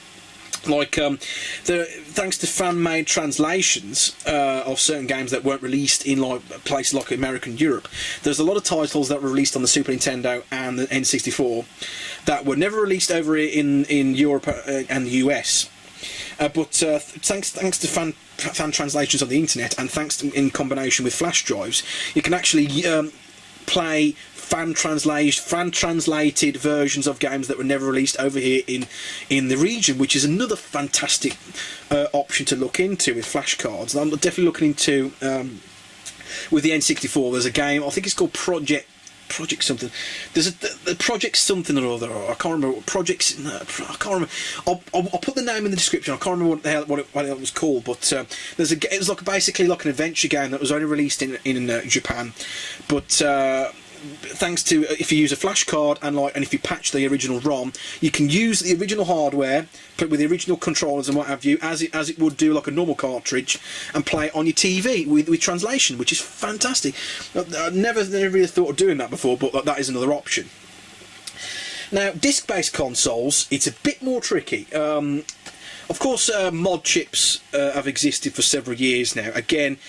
S1: Like, thanks to fan-made translations of certain games that weren't released in like places like America and Europe, there's a lot of titles that were released on the Super Nintendo and the N64 that were never released over in Europe and the US. But thanks to fan translations on the internet, and thanks to, in combination with flash drives, you can actually play fan translated versions of games that were never released over here in the region, which is another fantastic option to look into with flash cards. I'm definitely looking into with the N64. There's a game, I think it's called Project something. There's a Project something or other. I can't remember what projects. No, I can't remember. I'll put the name in the description. I can't remember what it was called. But it was like basically like an adventure game that was only released in Japan. But thanks to if you use a flash card and if you patch the original ROM, you can use the original hardware, put with the original controllers and what have you, as it would do like a normal cartridge, and play it on your TV with translation, which is fantastic. I never really thought of doing that before, but that is another option. Now, disc-based consoles, it's a bit more tricky. Of course, mod chips have existed for several years now. Again,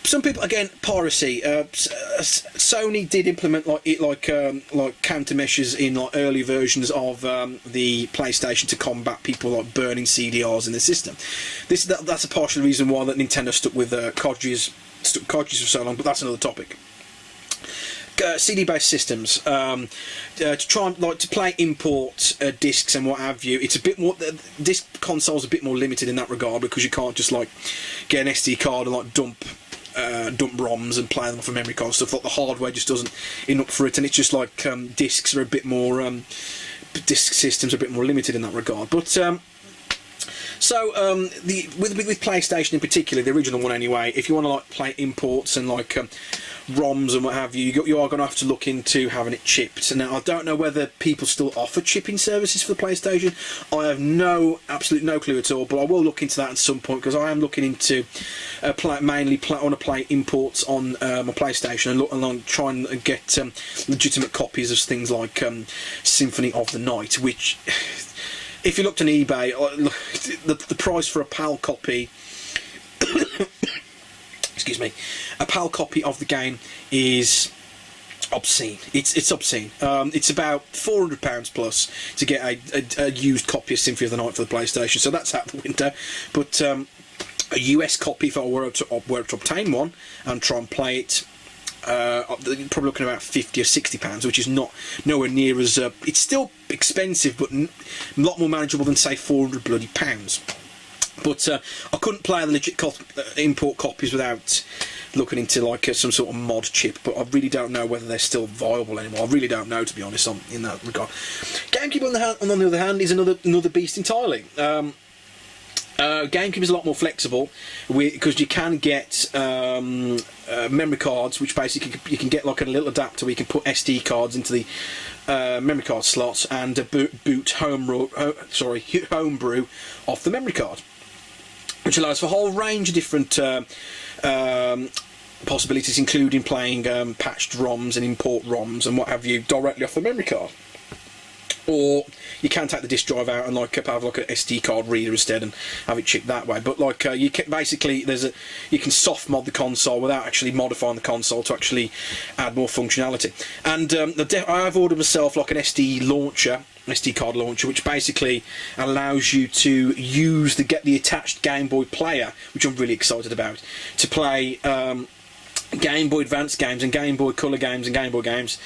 S1: some people, piracy. Sony did implement like countermeasures in like early versions of the PlayStation to combat people like burning CDRs in the system. That's a partial reason why that Nintendo stuck with cartridges for so long, but that's another topic. CD-based systems to try and to play import discs and what have you. It's a bit more. Disc console's a bit more limited in that regard, because you can't just like get an SD card and dump ROMs and play them off a memory card stuff. Like the hardware just doesn't enough for it, and it's just like discs are a bit more disc systems are a bit more limited in that regard. But with PlayStation in particular, the original one anyway, if you want to play imports and ROMs and what have you, you are going to have to look into having it chipped. Now, I don't know whether people still offer chipping services for the PlayStation. I have absolutely no clue at all, but I will look into that at some point, because I am looking into mainly want to play imports on my PlayStation and try and get legitimate copies of things like Symphony of the Night, which, if you looked on eBay, the price for a PAL copy excuse me, a PAL copy of the game is obscene. It's obscene. It's about £400 plus to get a used copy of Symphony of the Night for the PlayStation, so that's out the window. But a US copy, if I were to obtain one and try and play it, probably looking at about £50 or £60, which is nowhere near as it's still expensive, but a lot more manageable than say £400 bloody pounds. But I couldn't play the legit import copies without looking into some sort of mod chip. But I really don't know whether they're still viable anymore. I really don't know, to be honest, in that regard. GameCube on the other hand is another beast entirely. GameCube is a lot more flexible because you can get memory cards, which basically you can get like a little adapter where you can put SD cards into the memory card slots and boot homebrew off the memory card, which allows for a whole range of different possibilities, including playing patched ROMs and import ROMs and what have you directly off the memory card. Or you can take the disk drive out and like have like an SD card reader instead and have it chipped that way. But like you can basically you can soft mod the console without actually modifying the console to actually add more functionality. And I have ordered myself like an SD card launcher, which basically allows you to use the attached Game Boy player, which I'm really excited about, to play Game Boy Advance games and Game Boy Color games and Game Boy games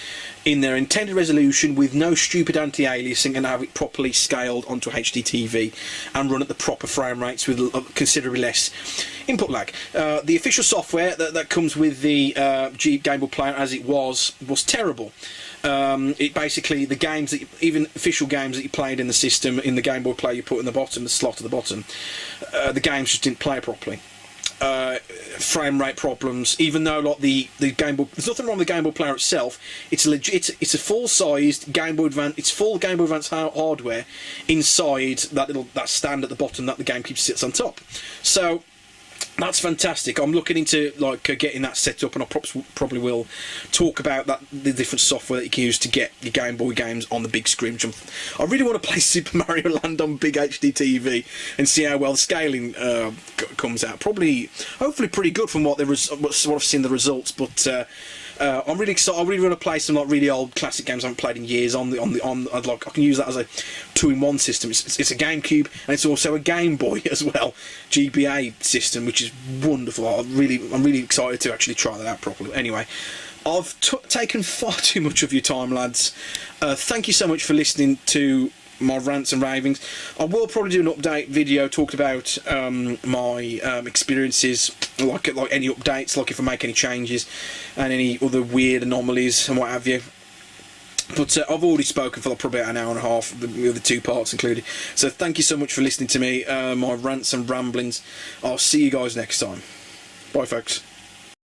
S1: in their intended resolution with no stupid anti-aliasing, and have it properly scaled onto a HD TV and run at the proper frame rates with considerably less input lag. The official software that comes with the Game Boy player as it was terrible. It basically, the games that even official games that you played in the system in the Game Boy player you put in the slot at the bottom, the games just didn't play properly. Frame rate problems, even though like the Game Boy, there's nothing wrong with the Game Boy player itself. It's a full-sized Game Boy Advance. It's full Game Boy Advance hardware inside that stand at the bottom that the GameCube sits on top. So that's fantastic. I'm looking into like getting that set up, and I probably will talk about the different software that you can use to get your Game Boy games on the big screen. I really want to play Super Mario Land on big HD TV and see how well the scaling comes out. Hopefully pretty good from what I've seen the results. But I'm really excited. I really want to play some like really old classic games I haven't played in years I can use that as a 2-in-1 system. It's a GameCube and it's also a Game Boy as well, GBA system, which is wonderful. I'm really excited to actually try that out properly. Anyway, I've taken far too much of your time, lads. Thank you so much for listening to my rants and ravings. I will probably do an update video talking about my experiences, like any updates, like if I make any changes and any other weird anomalies and what have you. But I've already spoken for probably about an hour and a half, the other 2 parts included. So thank you so much for listening to me, my rants and ramblings. I'll see you guys next time. Bye, folks.